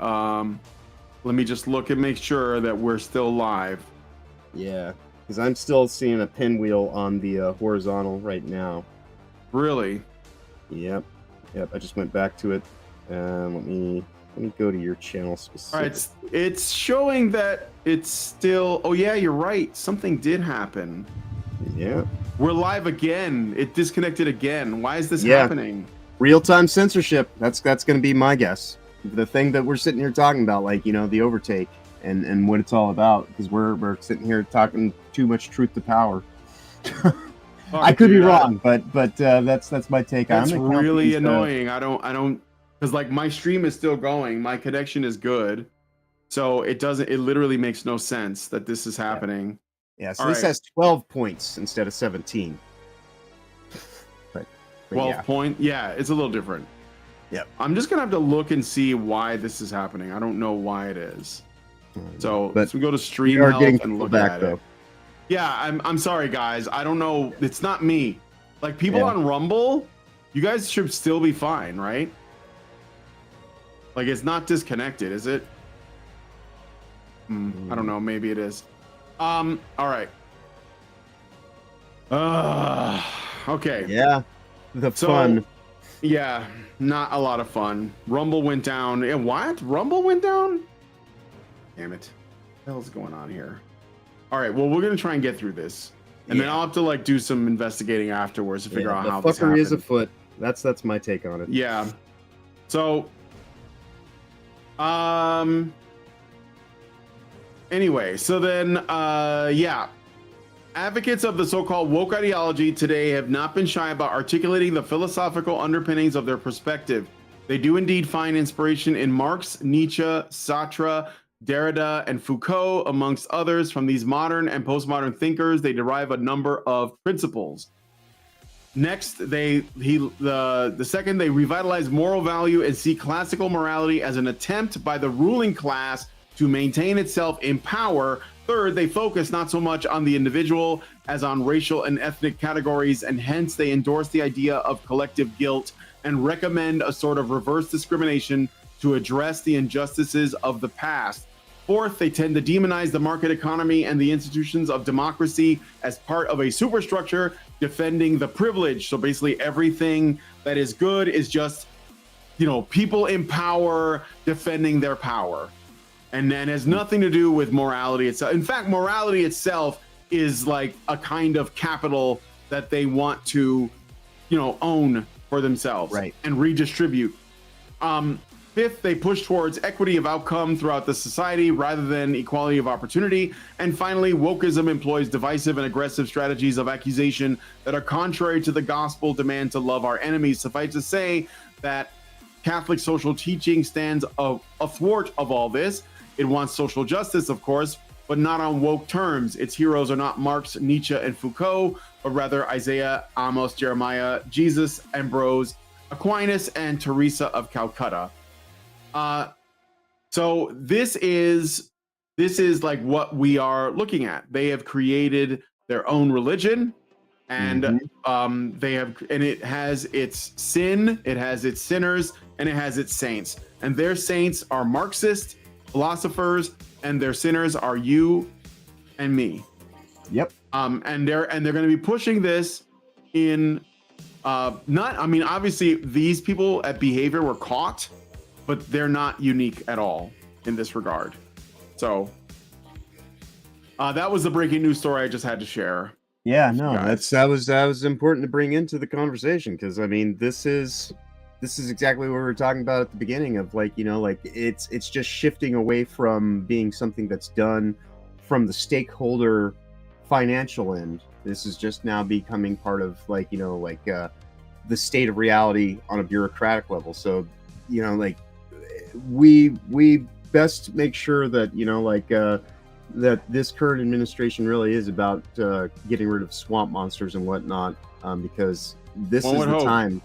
Let me just look and make sure that we're still live. Yeah, because I'm still seeing a pinwheel on the horizontal right now. Really? Yep. I just went back to it. Let me Let me go to your channel All specific. right, it's showing that it's still. Oh yeah, you're right. Something did happen. Yeah. We're live again. It disconnected again. Why is this Yeah. happening? Real-time censorship. That's going to be my guess. The thing that we're sitting here talking about, like, you know, the overtake and what it's all about, because we're sitting here talking too much truth to power. I could be wrong, but that's my take on it. That's really annoying. I don't, because like my stream is still going. My connection is good, so it doesn't. It literally makes no sense that this is happening. Yeah. So All this right. has 12 points instead of 17. But 12 yeah. point. Yeah, it's a little different. Yep. I'm just gonna have to look and see why this is happening. I don't know why it is. So But we go to we stream are health getting and look back at though. it. Yeah, I'm sorry guys. I don't know. It's not me. Like people Yeah. on Rumble, you guys should still be fine, right? Like it's not disconnected, is it? I don't know. Maybe it is. All right. Okay. Yeah. The So, fun. Yeah, not a lot of fun. Rumble went down. And what? Rumble went down? Damn it. What the hell's going on here? All right, well, we're going to try and get through this. And then Yeah. I'll have to like do some investigating afterwards to figure out the how this fuckery is happened. afoot. That's my take on it. Yeah. So, anyway, so then, yeah. Advocates of the so-called woke ideology today have not been shy about articulating the philosophical underpinnings of their perspective. They do indeed find inspiration in Marx, Nietzsche, Sartre, Derrida, and Foucault, amongst others. From these modern and postmodern thinkers, they derive a number of principles. Next, the second, they revitalize moral value and see classical morality as an attempt by the ruling class to maintain itself in power. Third, they focus not so much on the individual as on racial and ethnic categories, and hence they endorse the idea of collective guilt and recommend a sort of reverse discrimination to address the injustices of the past. Fourth, they tend to demonize the market economy and the institutions of democracy as part of a superstructure defending the privilege. So basically everything that is good is just, you know, people in power defending their power. And then has nothing to do with morality itself. In fact, morality itself is like a kind of capital that they want to, you know, own for themselves, Right, and redistribute. Fifth, they push towards equity of outcome throughout the society rather than equality of opportunity. And finally, wokeism employs divisive and aggressive strategies of accusation that are contrary to the gospel demand to love our enemies. Suffice to say that Catholic social teaching stands athwart of all this. It wants social justice, of course, but not on woke terms. Its heroes are not Marx, Nietzsche, and Foucault, but rather Isaiah, Amos, Jeremiah, Jesus, Ambrose, Aquinas, and Teresa of Calcutta. So this is like what we are looking at. They have created their own religion, and it has its sin, it has its sinners, and it has its saints. And their saints are Marxist philosophers, and their sinners are you and me. Yep. And they're going to be pushing this in obviously these people at Behavior were caught, but they're not unique at all in this regard. So that was the breaking news story I just had to share. Yeah, no, guys. that was important to bring into the conversation, because I mean this is exactly what we were talking about at the beginning of, like, you know, like it's just shifting away from being something that's done from the stakeholder financial end. This is just now becoming part of, like, you know, like the state of reality on a bureaucratic level. So, you know, like we best make sure that, you know, like that this current administration really is about getting rid of swamp monsters and whatnot, because this is the time,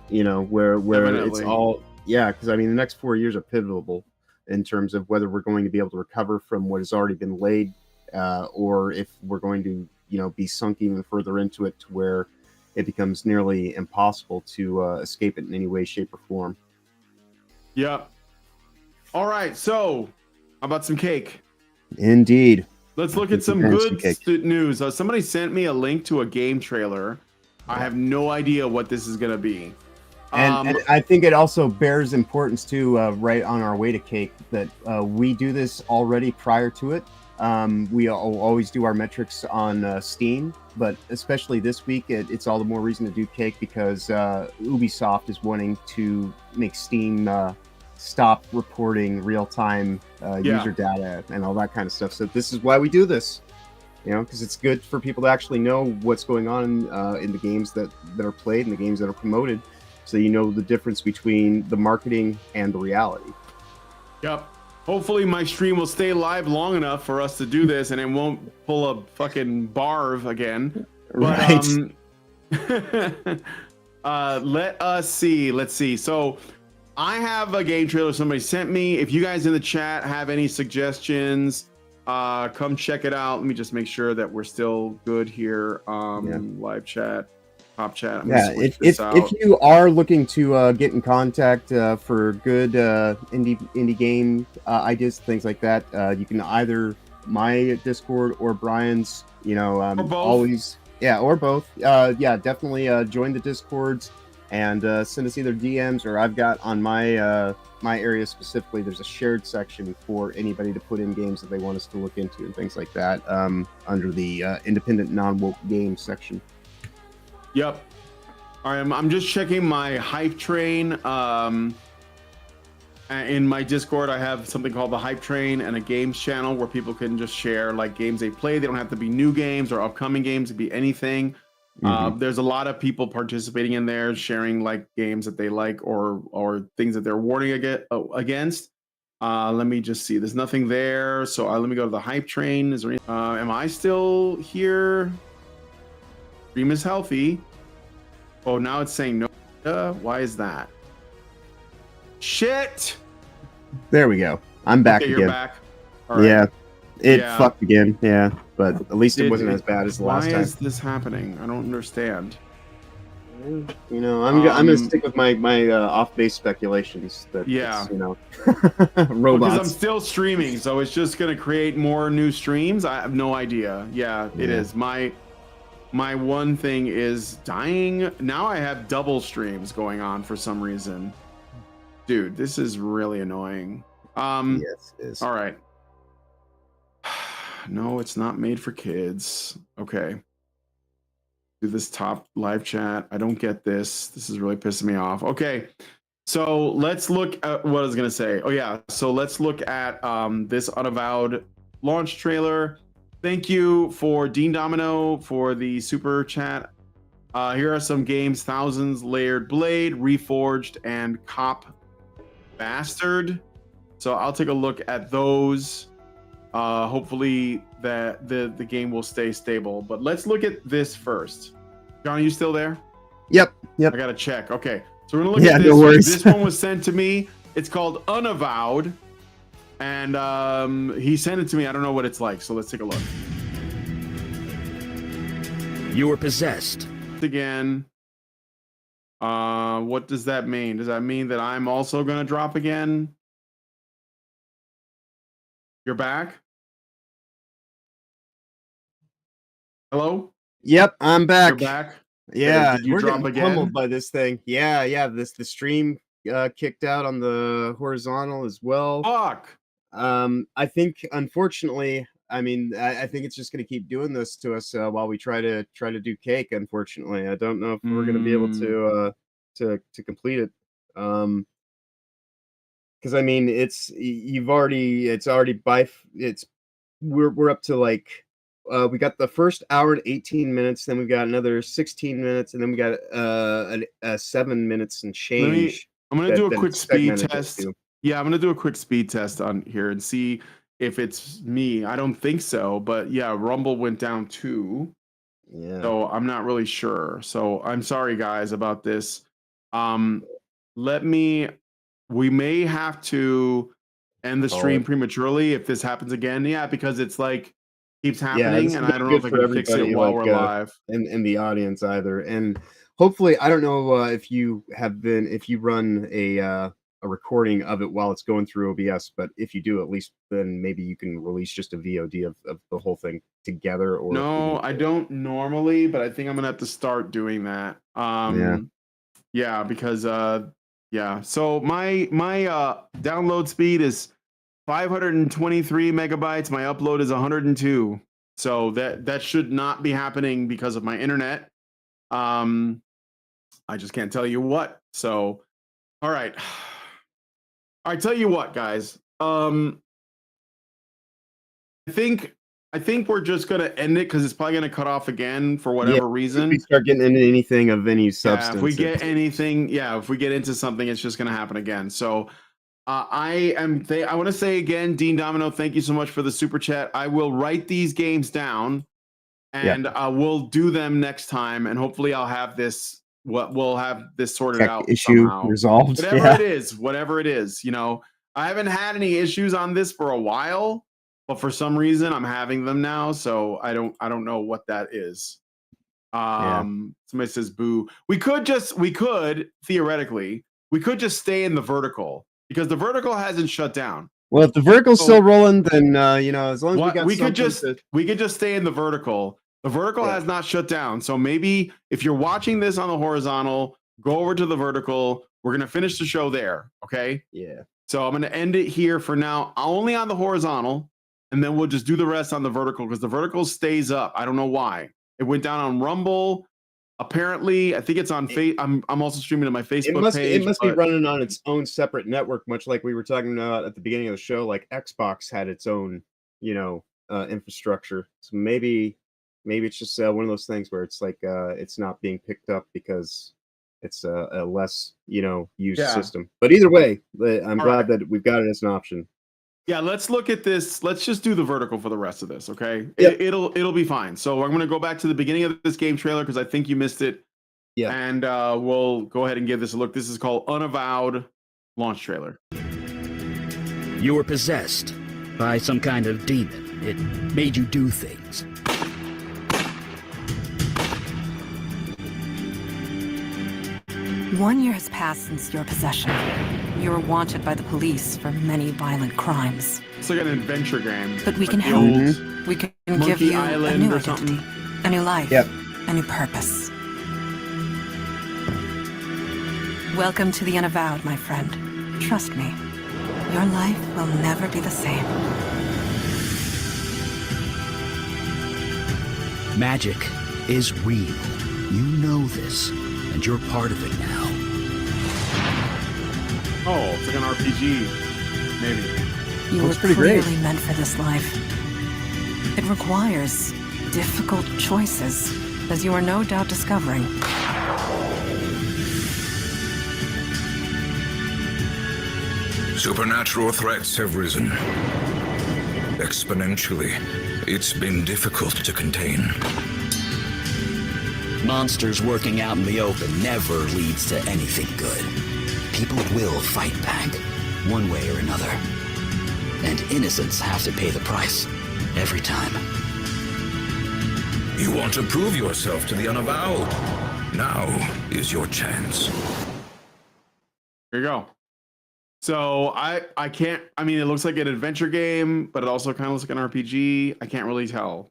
you know, where Definitely. it's all, yeah, because I mean the next 4 years are pivotal in terms of whether we're going to be able to recover from what has already been laid, or if we're going to, you know, be sunk even further into it to where it becomes nearly impossible to escape it in any way, shape, or form. Yep. All right, so how about some cake? Indeed. Let's look at some good news. Somebody sent me a link to a game trailer. I have no idea what this is going to be. And I think it also bears importance too, right on our way to cake, that we do this already prior to it. We always do our metrics on Steam, but especially this week, it's all the more reason to do cake because Ubisoft is wanting to make Steam stop reporting real-time user data and all that kind of stuff. So this is why we do this, because it's good for people to actually know what's going on in the games that are played and the games that are promoted, so you know the difference between the marketing and the reality. Yep. Hopefully my stream will stay live long enough for us to do this and it won't pull a fucking barv again. But, Right. let us see. Let's see. So I have a game trailer somebody sent me. If you guys in the chat have any suggestions, come check it out. Let me just make sure that we're still good here. Live chat. Top chat. If you are looking to get in contact for good indie game ideas, things like that, you can either my Discord or Brian's. or both. Always, or both. Definitely join the Discords and send us either DMs or I've got on my my area specifically. There's a shared section for anybody to put in games that they want us to look into and things like that under the independent non-woke games section. Yep. All right, I'm just checking my hype train. In my Discord, I have something called the hype train and a games channel where people can just share like games they play. They don't have to be new games or upcoming games. It could be anything. There's a lot of people participating in there, sharing like games that they like or things that they're warning against. Let me just see. There's nothing there. So let me go to the hype train. Is there am I still here? Stream is healthy. Oh, now it's saying no. Why is that? Shit. There we go. I'm back again. You're back. All right. Yeah. It fucked again. Yeah. But at least it wasn't as bad as the last time. Why is this happening? I don't understand. I'm gonna stick with my off-base speculations. That robots. Because I'm still streaming, so it's just gonna create more new streams. I have no idea. Yeah, it is. My one thing is dying. Now I have double streams going on for some reason. Dude, this is really annoying. Yes, it is. All right. No, it's not made for kids. Okay. Do this top live chat. I don't get this. This is really pissing me off. Okay. So let's look at what I was going to say. Oh, yeah. So let's look at this Unavowed launch trailer. Thank you for Dean Domino for the super chat. Here are some games: Thousands, Layered Blade, Reforged, and Cop Bastard. So I'll take a look at those. Hopefully that the game will stay stable. But let's look at this first. John, are you still there? Yep. I gotta check. Okay, so we're gonna look at this. No worries. This one was sent to me. It's called Unavowed. And he sent it to me. I don't know what it's like, so let's take a look. You were possessed. Again. What does that mean? Does that mean that I'm also gonna drop again? You're back? Hello? Yep, I'm back. You're back? Yeah, Did you we're drop getting again? pummeled by this thing. Yeah. The stream kicked out on the horizontal as well. Fuck. I think, unfortunately, I think it's just going to keep doing this to us while we try to do cake. Unfortunately, I don't know if we're going to be able to complete it. Because we're up to like we got the first hour and 18 minutes, then we've got another 16 minutes, and then we got 7 minutes and change. I'm gonna do a quick speed test. Yeah, I'm gonna do a quick speed test on here and see if it's me. I don't think so, but yeah, Rumble went down too. Yeah. So I'm not really sure. So I'm sorry guys about this. We may have to end the stream prematurely if this happens again. Yeah, because it's like keeps happening, and I don't know if I can fix it while we're live. In the audience either. And hopefully, I don't know if you run a recording of it while it's going through OBS, but if you do, at least then maybe you can release just a VOD of the whole thing together. Or no, I don't normally, but I think I'm gonna have to start doing that. Yeah, because yeah. So my download speed is 523 megabytes. My upload is 102. So that should not be happening because of my internet. I just can't tell you what. So, all right. I tell you what, guys. I think we're just gonna end it because it's probably gonna cut off again for whatever reason. If we start getting into anything of any Yeah, substance, if we get anything, if we get into something, it's just gonna happen again. So I want to say again, Dean Domino, thank you so much for the super chat. I will write these games down and we'll do them next time, and hopefully I'll have this. We'll have this sorted tech out issue somehow. resolved. Whatever it is, I haven't had any issues on this for a while, but for some reason I'm having them now. So I don't know what that is. Somebody says boo. We could theoretically just stay in the vertical because the vertical hasn't shut down. Well, if the vertical's still rolling, then as long as we could just stay in the vertical. The vertical has not shut down. So maybe if you're watching this on the horizontal, go over to the vertical. We're gonna finish the show there. Okay. Yeah. So I'm gonna end it here for now, only on the horizontal, and then we'll just do the rest on the vertical because the vertical stays up. I don't know why. It went down on Rumble. Apparently, I think it's on I'm also streaming to my Facebook page. It must be running on its own separate network, much like we were talking about at the beginning of the show. Like Xbox had its own, infrastructure. So maybe it's just one of those things where it's like it's not being picked up because it's a less used system. But either way, I'm glad that we've got it as an option. Yeah, let's look at this. Let's just do the vertical for the rest of this, okay? Yep. It'll be fine. So I'm going to go back to the beginning of this game trailer because I think you missed it. Yeah. And we'll go ahead and give this a look. This is called Unavowed launch trailer. You were possessed by some kind of demon. It made you do things. One year has passed since your possession. You were wanted by the police for many violent crimes. It's like an adventure game. But we can like help. We can give you Island a new or something. identity, a new life, a new purpose. Welcome to the Unavowed, my friend. Trust me, your life will never be the same. Magic is real. You know this, and you're part of it now. Oh, it's like an RPG, maybe. You were clearly meant for this life. It requires difficult choices, as you are no doubt discovering. Supernatural threats have risen. Exponentially. It's been difficult to contain. Monsters working out in the open never leads to anything good. People will fight back, one way or another. And innocents have to pay the price, every time. You want to prove yourself to the Unavowed. Now is your chance. Here you go. So I can't, I mean, it looks like an adventure game, but it also kind of looks like an RPG. I can't really tell.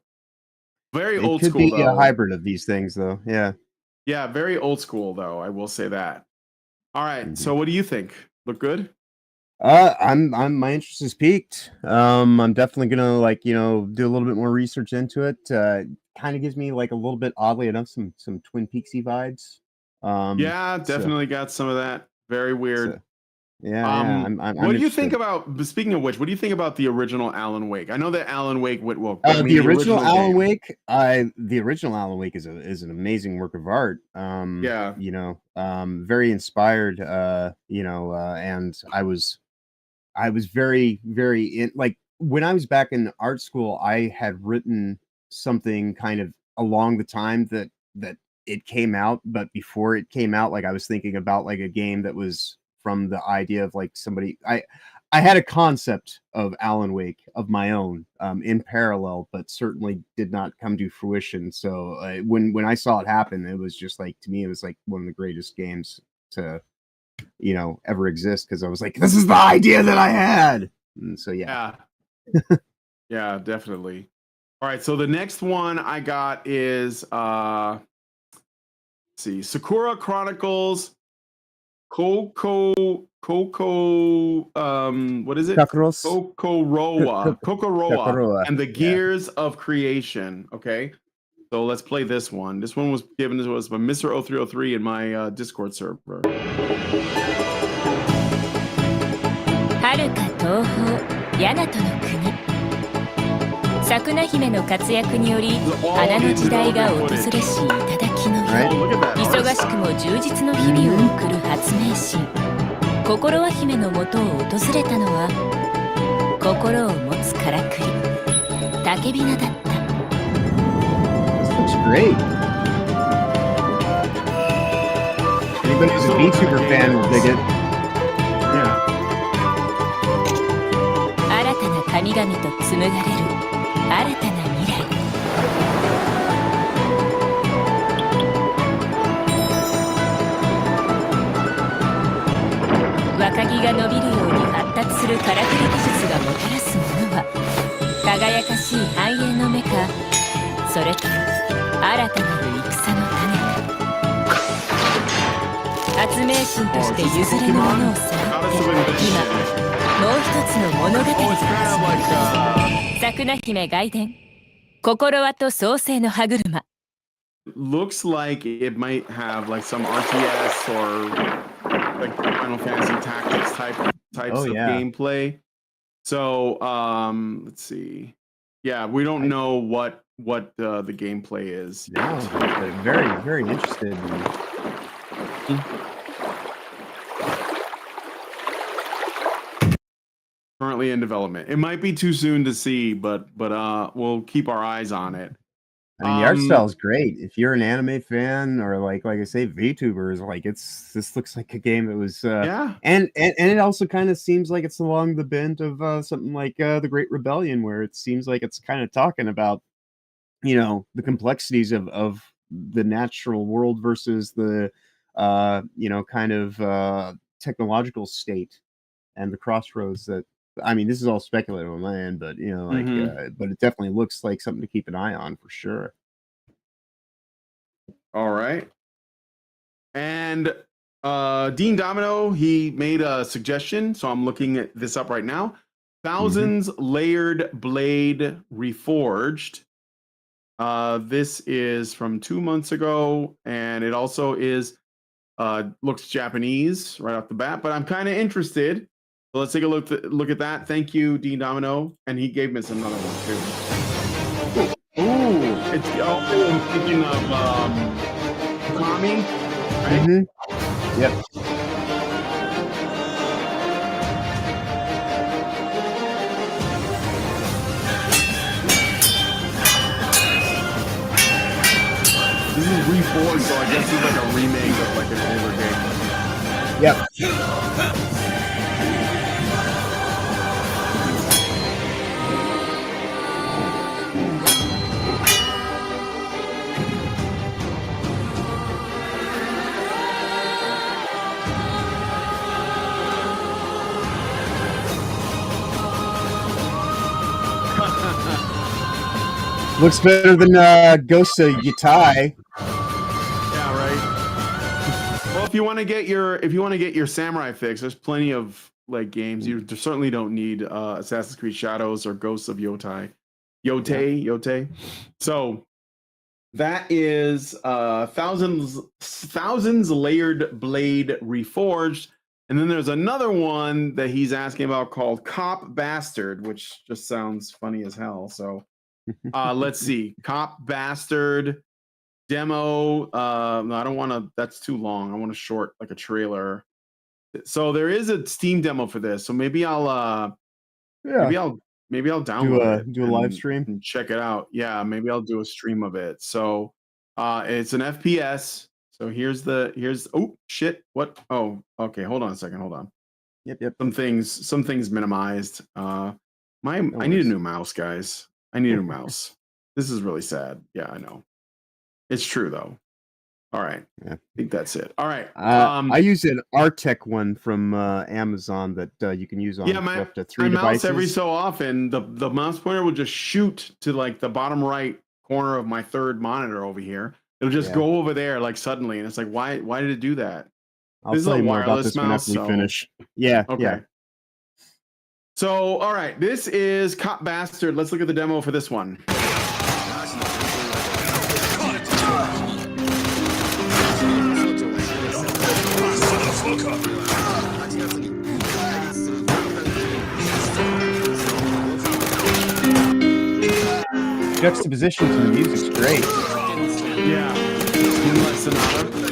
Very old school, It could be though. a hybrid of these things, though. Yeah. Yeah, very old school, though. I will say that. All right. So what do you think? Look good? My interest is peaked. I'm definitely gonna do a little bit more research into it. Kind of gives me like a little bit, oddly enough, some Twin Peaksy vibes. Yeah, definitely got some of that. Very weird. So, yeah. What do you think about? Speaking of which, what do you think about the original Alan Wake? I know that Alan Wake went well. The original Alan Wake. The original Alan Wake is an amazing work of art. Very inspired. And I was very, very in, like, when I was back in art school, I had written something kind of along the time that it came out, but before it came out, like I was thinking about like a game that was from the idea of like somebody. I had a concept of Alan Wake of my own in parallel, but certainly did not come to fruition. So when I saw it happen, it was just like, to me, it was like one of the greatest games to ever exist, because I was like, this is the idea that I had. And so yeah. Yeah, definitely. All right, so the next one I got is let's see, Sakura Chronicles Coco, what is it? Chakros. Kokoroa, and the Yeah. Gears of Creation. Okay, so let's play this one. This one was given to us by Mr. 0303 in my Discord server. 遥か東方ヤナトの国桜姫の活躍により花の時代が訪れし頂の世忙しくも充実の日々を送る発明神心は姫のもとを訪れたのは心を持つからくり竹びなだった This looks great. Anybody who's a VTuber fan will dig it. Yeah. 新たな神々と紡がれる新たな未来若木が伸びるように発達するからくり技術がもたらすものは輝かしい繁栄の目かそれとも新たなる戦の種発明神として譲れぬものをさ今もう一つの物語が始まる桜姫外伝心はと創世の歯車 Looks like it might have like some RTS or like Final Fantasy Tactics types of gameplay. So let's see. Yeah, we don't know what the gameplay is. No, but very, very interested. Currently in development. It might be too soon to see, but we'll keep our eyes on it. I mean, the art style is great. If you're an anime fan or like I say, VTubers, like this looks like a game that was and it also kind of seems like it's along the bent of something like the Great Rebellion, where it seems like it's kind of talking about the complexities of the natural world versus the kind of technological state and the crossroads that. I mean, this is all speculative on my end, but but it definitely looks like something to keep an eye on for sure. All right. And Dean Domino, he made a suggestion, so I'm looking at this up right now. Thousands Layered Blade Reforged. This is from 2 months ago, and it also is looks Japanese right off the bat, but I'm kind of interested. So let's take a look at that. Thank you, Dean Domino, and he gave us another one too. Ooh, it's I'm thinking of Kami, right? Yep. This is Reforged, so I guess it's like a remake of like an older game. Yep. Looks better than Ghost of Yatai. Yeah, right. Well, if you want to get your samurai fix, there's plenty of like games. You certainly don't need Assassin's Creed Shadows or Ghosts of Yotai. Yote. So that is thousands Layered Blade Reforged. And then there's another one that he's asking about called Cop Bastard, which just sounds funny as hell. So let's see. Cop Bastard demo. No, I don't want to. That's too long. I want a short, like a trailer. So there is a Steam demo for this. So maybe I'll maybe I'll download it. Do a live stream and check it out. Yeah, maybe I'll do a stream of it. So it's an FPS. So here's oh shit. What? Oh, okay. Hold on a second. Hold on. Yep. Some things minimized. I need a new mouse, guys. I need a mouse. This is really sad. Yeah, I know. It's true though. All right. Yeah. I think that's it. All right. I use an Artec one from Amazon that you can use on up to 3 devices. Mouse every so often, the mouse pointer will just shoot to like the bottom right corner of my third monitor over here. It'll just go over there like suddenly, and it's like, why did it do that? I'll This is tell a you more about wireless this one mouse, after we so- finish. Yeah. Okay. Yeah. So, all right, this is Cop Bastard. Let's look at the demo for this one. Juxtaposition to the music's great. Yeah. Moonlight Sonata.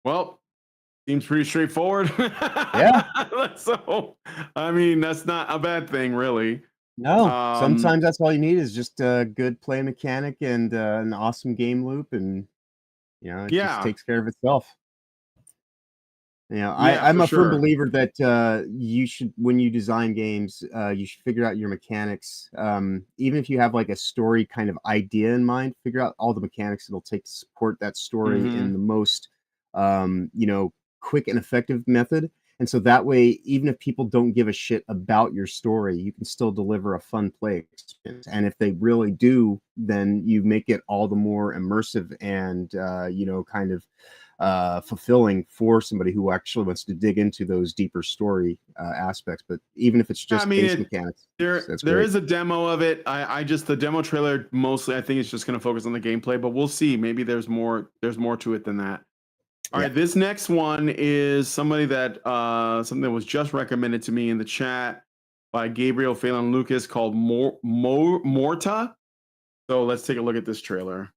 Well, seems pretty straightforward. Yeah. So, I mean, that's not a bad thing, really. No, sometimes that's all you need is just a good play mechanic and an awesome game loop, and it just takes care of itself. I'm for a firm sure. believer that you should, when you design games, you should figure out your mechanics. Even if you have like a story kind of idea in mind, figure out all the mechanics it'll take to support that story in the most, quick and effective method. And so that way, even if people don't give a shit about your story, you can still deliver a fun play experience. And if they really do, then you make it all the more immersive and, kind of fulfilling for somebody who actually wants to dig into those deeper story aspects. But even if it's just base mechanics, there is a demo of it. The demo trailer mostly, I think it's just going to focus on the gameplay, but we'll see. Maybe there's more to it than that. All right, this next one is somebody that something that was just recommended to me in the chat by Gabriel Phelan Lucas called Morta. So let's take a look at this trailer.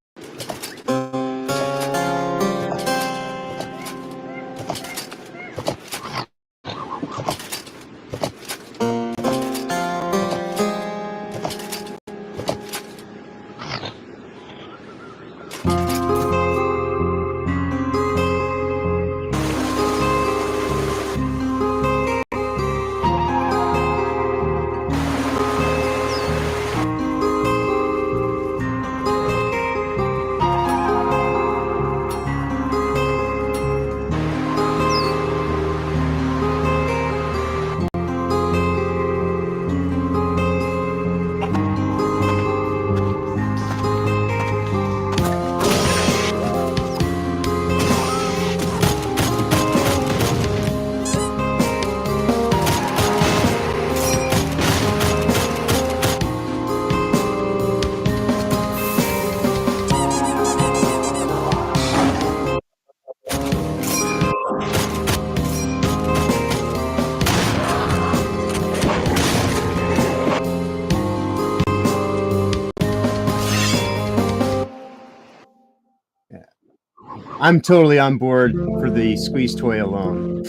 I'm totally on board for the squeeze toy alone.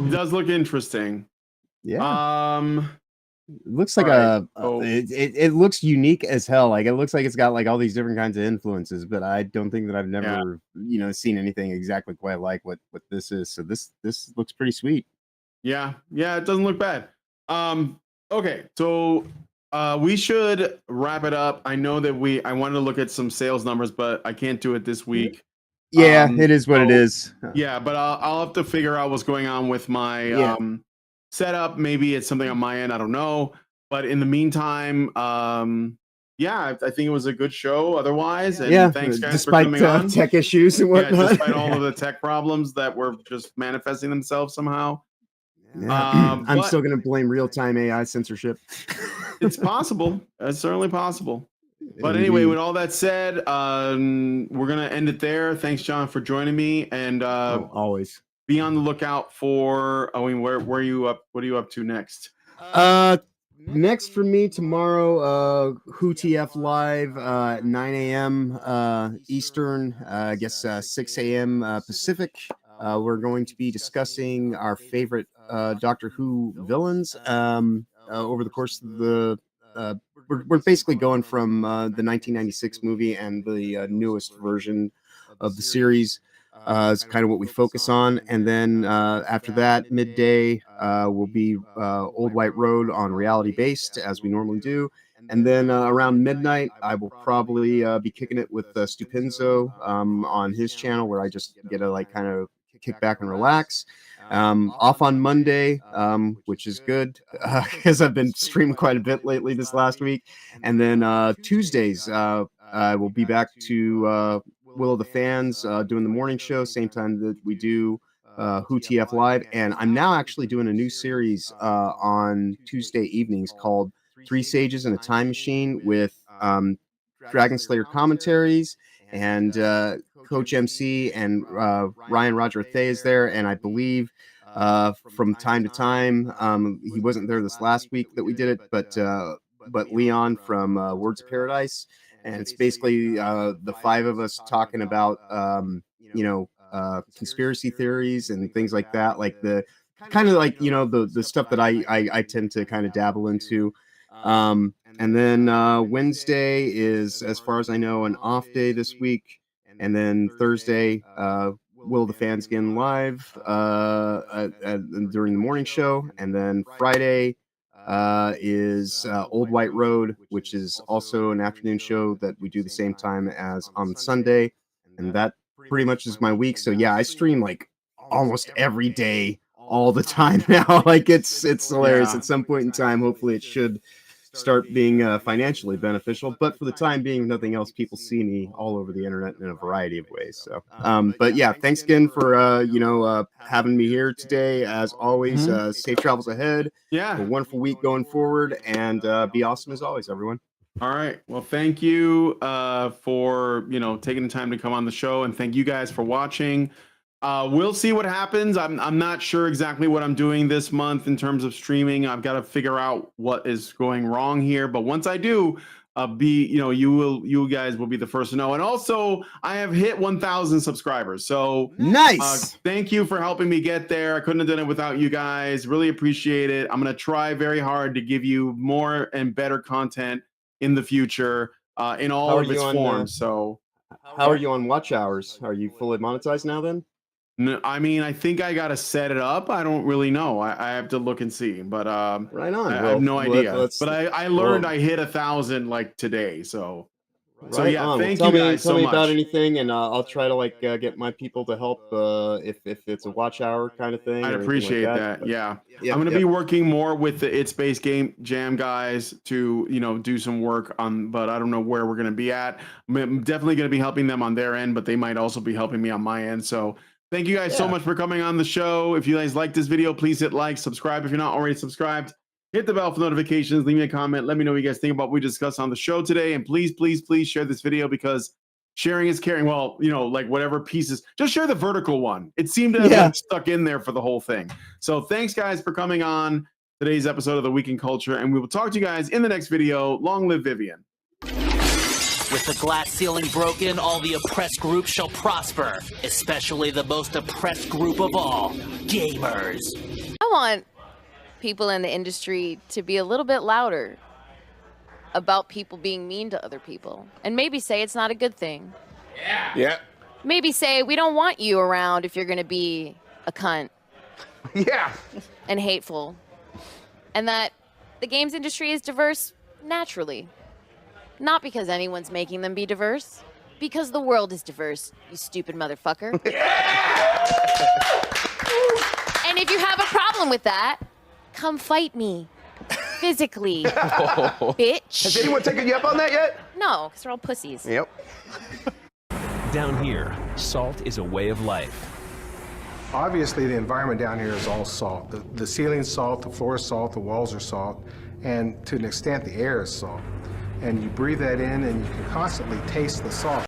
It does look interesting. Yeah. It looks like it looks unique as hell. Like it looks like it's got like all these different kinds of influences, but I don't think that I've never, seen anything exactly quite like what this is. So this looks pretty sweet. Yeah, it doesn't look bad. Okay, so we should wrap it up. I know that I wanted to look at some sales numbers, but I can't do it this week. Yeah, it is what it is. Yeah, but I'll have to figure out what's going on with my setup. Maybe it's something on my end. I don't know. But in the meantime, I think it was a good show. Otherwise, and thanks guys for coming on. Tech issues and whatnot. Yeah, despite all of the tech problems that were just manifesting themselves somehow. Yeah. I'm still going to blame real-time AI censorship. It's possible. It's certainly possible. But anyway, with all that said, we're going to end it there. Thanks, John, for joining me. And always be on the lookout for, where are you up? What are you up to next? Next for me tomorrow, WhoTF Live, 9 a.m. Eastern, I guess 6 a.m. Pacific. We're going to be discussing our favorite Doctor Who villains over the course of the. We're basically going from the 1996 movie and the newest version of the series. Is kind of what we focus on, and then after that, midday will be Old White Road on Reality Based, as we normally do. And then around midnight, I will probably be kicking it with Stupinzo on his channel, where I just get to kind of kick back and relax. Off on Monday, which is good because I've been streaming quite a bit lately this last week. And then Tuesdays, I will be back to Will of the Fans doing the morning show, same time that we do Who TF Live. And I'm now actually doing a new series on Tuesday evenings called Three Sages and a Time Machine with Dragon Slayer commentaries, and Coach MC and Ryan Roger Thay is there, and I believe from time to time, he wasn't there this last week that we did it, but Leon from Words of Paradise, and it's basically the five of us talking about conspiracy theories and things like that, like the kind of like the stuff that I tend to kind of dabble into. And then Wednesday is, as far as I know, an off day this week. And then Thursday, Will the Fans Again live during the morning show. And then Friday is Old White Road, which is also an afternoon show that we do the same time as on Sunday. And that pretty much is my week. So yeah, I stream like almost every day, all the time now. Like it's hilarious. At some point in time, hopefully it should start being financially beneficial, but for the time being, if nothing else, people see me all over the internet in a variety of ways. So but yeah, thanks again for having me here today. As always, safe travels ahead. A wonderful week going forward, and be awesome as always, everyone. All right, well, thank you for taking the time to come on the show, and thank you guys for watching. We'll see what happens. I'm not sure exactly what I'm doing this month in terms of streaming. I've got to figure out what is going wrong here. But once I do, you guys will be the first to know. And also, I have hit 1,000 subscribers. So nice. Thank you for helping me get there. I couldn't have done it without you guys. Really appreciate it. I'm gonna try very hard to give you more and better content in the future in all of its forms. So how are you on watch hours? Are you fully monetized now then? No, I mean, I think I gotta set it up. I don't really know. I have to look and see. But right on. I have no idea. But I learned I hit 1,000 like today. So yeah, thank you guys so much. Tell me about anything, and I'll try to get my people to help if it's a watch hour kind of thing. I'd appreciate that. But, yeah, I'm gonna be working more with the It's Space Game Jam guys to do some work on, but I don't know where we're gonna be at. I'm definitely gonna be helping them on their end, but they might also be helping me on my end. So. Thank you guys so much for coming on the show. If you guys like this video, please hit like, subscribe if you're not already subscribed. Hit the bell for notifications. Leave me a comment. Let me know what you guys think about what we discussed on the show today. And please, please, please share this video because sharing is caring. Well, like whatever pieces, just share the vertical one. It seemed to have been stuck in there for the whole thing. So thanks guys for coming on today's episode of The Week in Culture. And we will talk to you guys in the next video. Long live Vivian. With the glass ceiling broken, all the oppressed groups shall prosper, especially the most oppressed group of all, gamers. I want people in the industry to be a little bit louder about people being mean to other people, and maybe say it's not a good thing. Yeah. Maybe say we don't want you around if you're going to be a cunt. And hateful. And that the games industry is diverse naturally. Not because anyone's making them be diverse. Because the world is diverse, you stupid motherfucker. And if you have a problem with that, come fight me. Physically. Bitch. Has anyone taken you up on that yet? No, because they're all pussies. Yep. Down here, salt is a way of life. Obviously, the environment down here is all salt. The ceiling's salt, the floor is salt, the walls are salt, and to an extent, the air is salt. And you breathe that in and you can constantly taste the salt.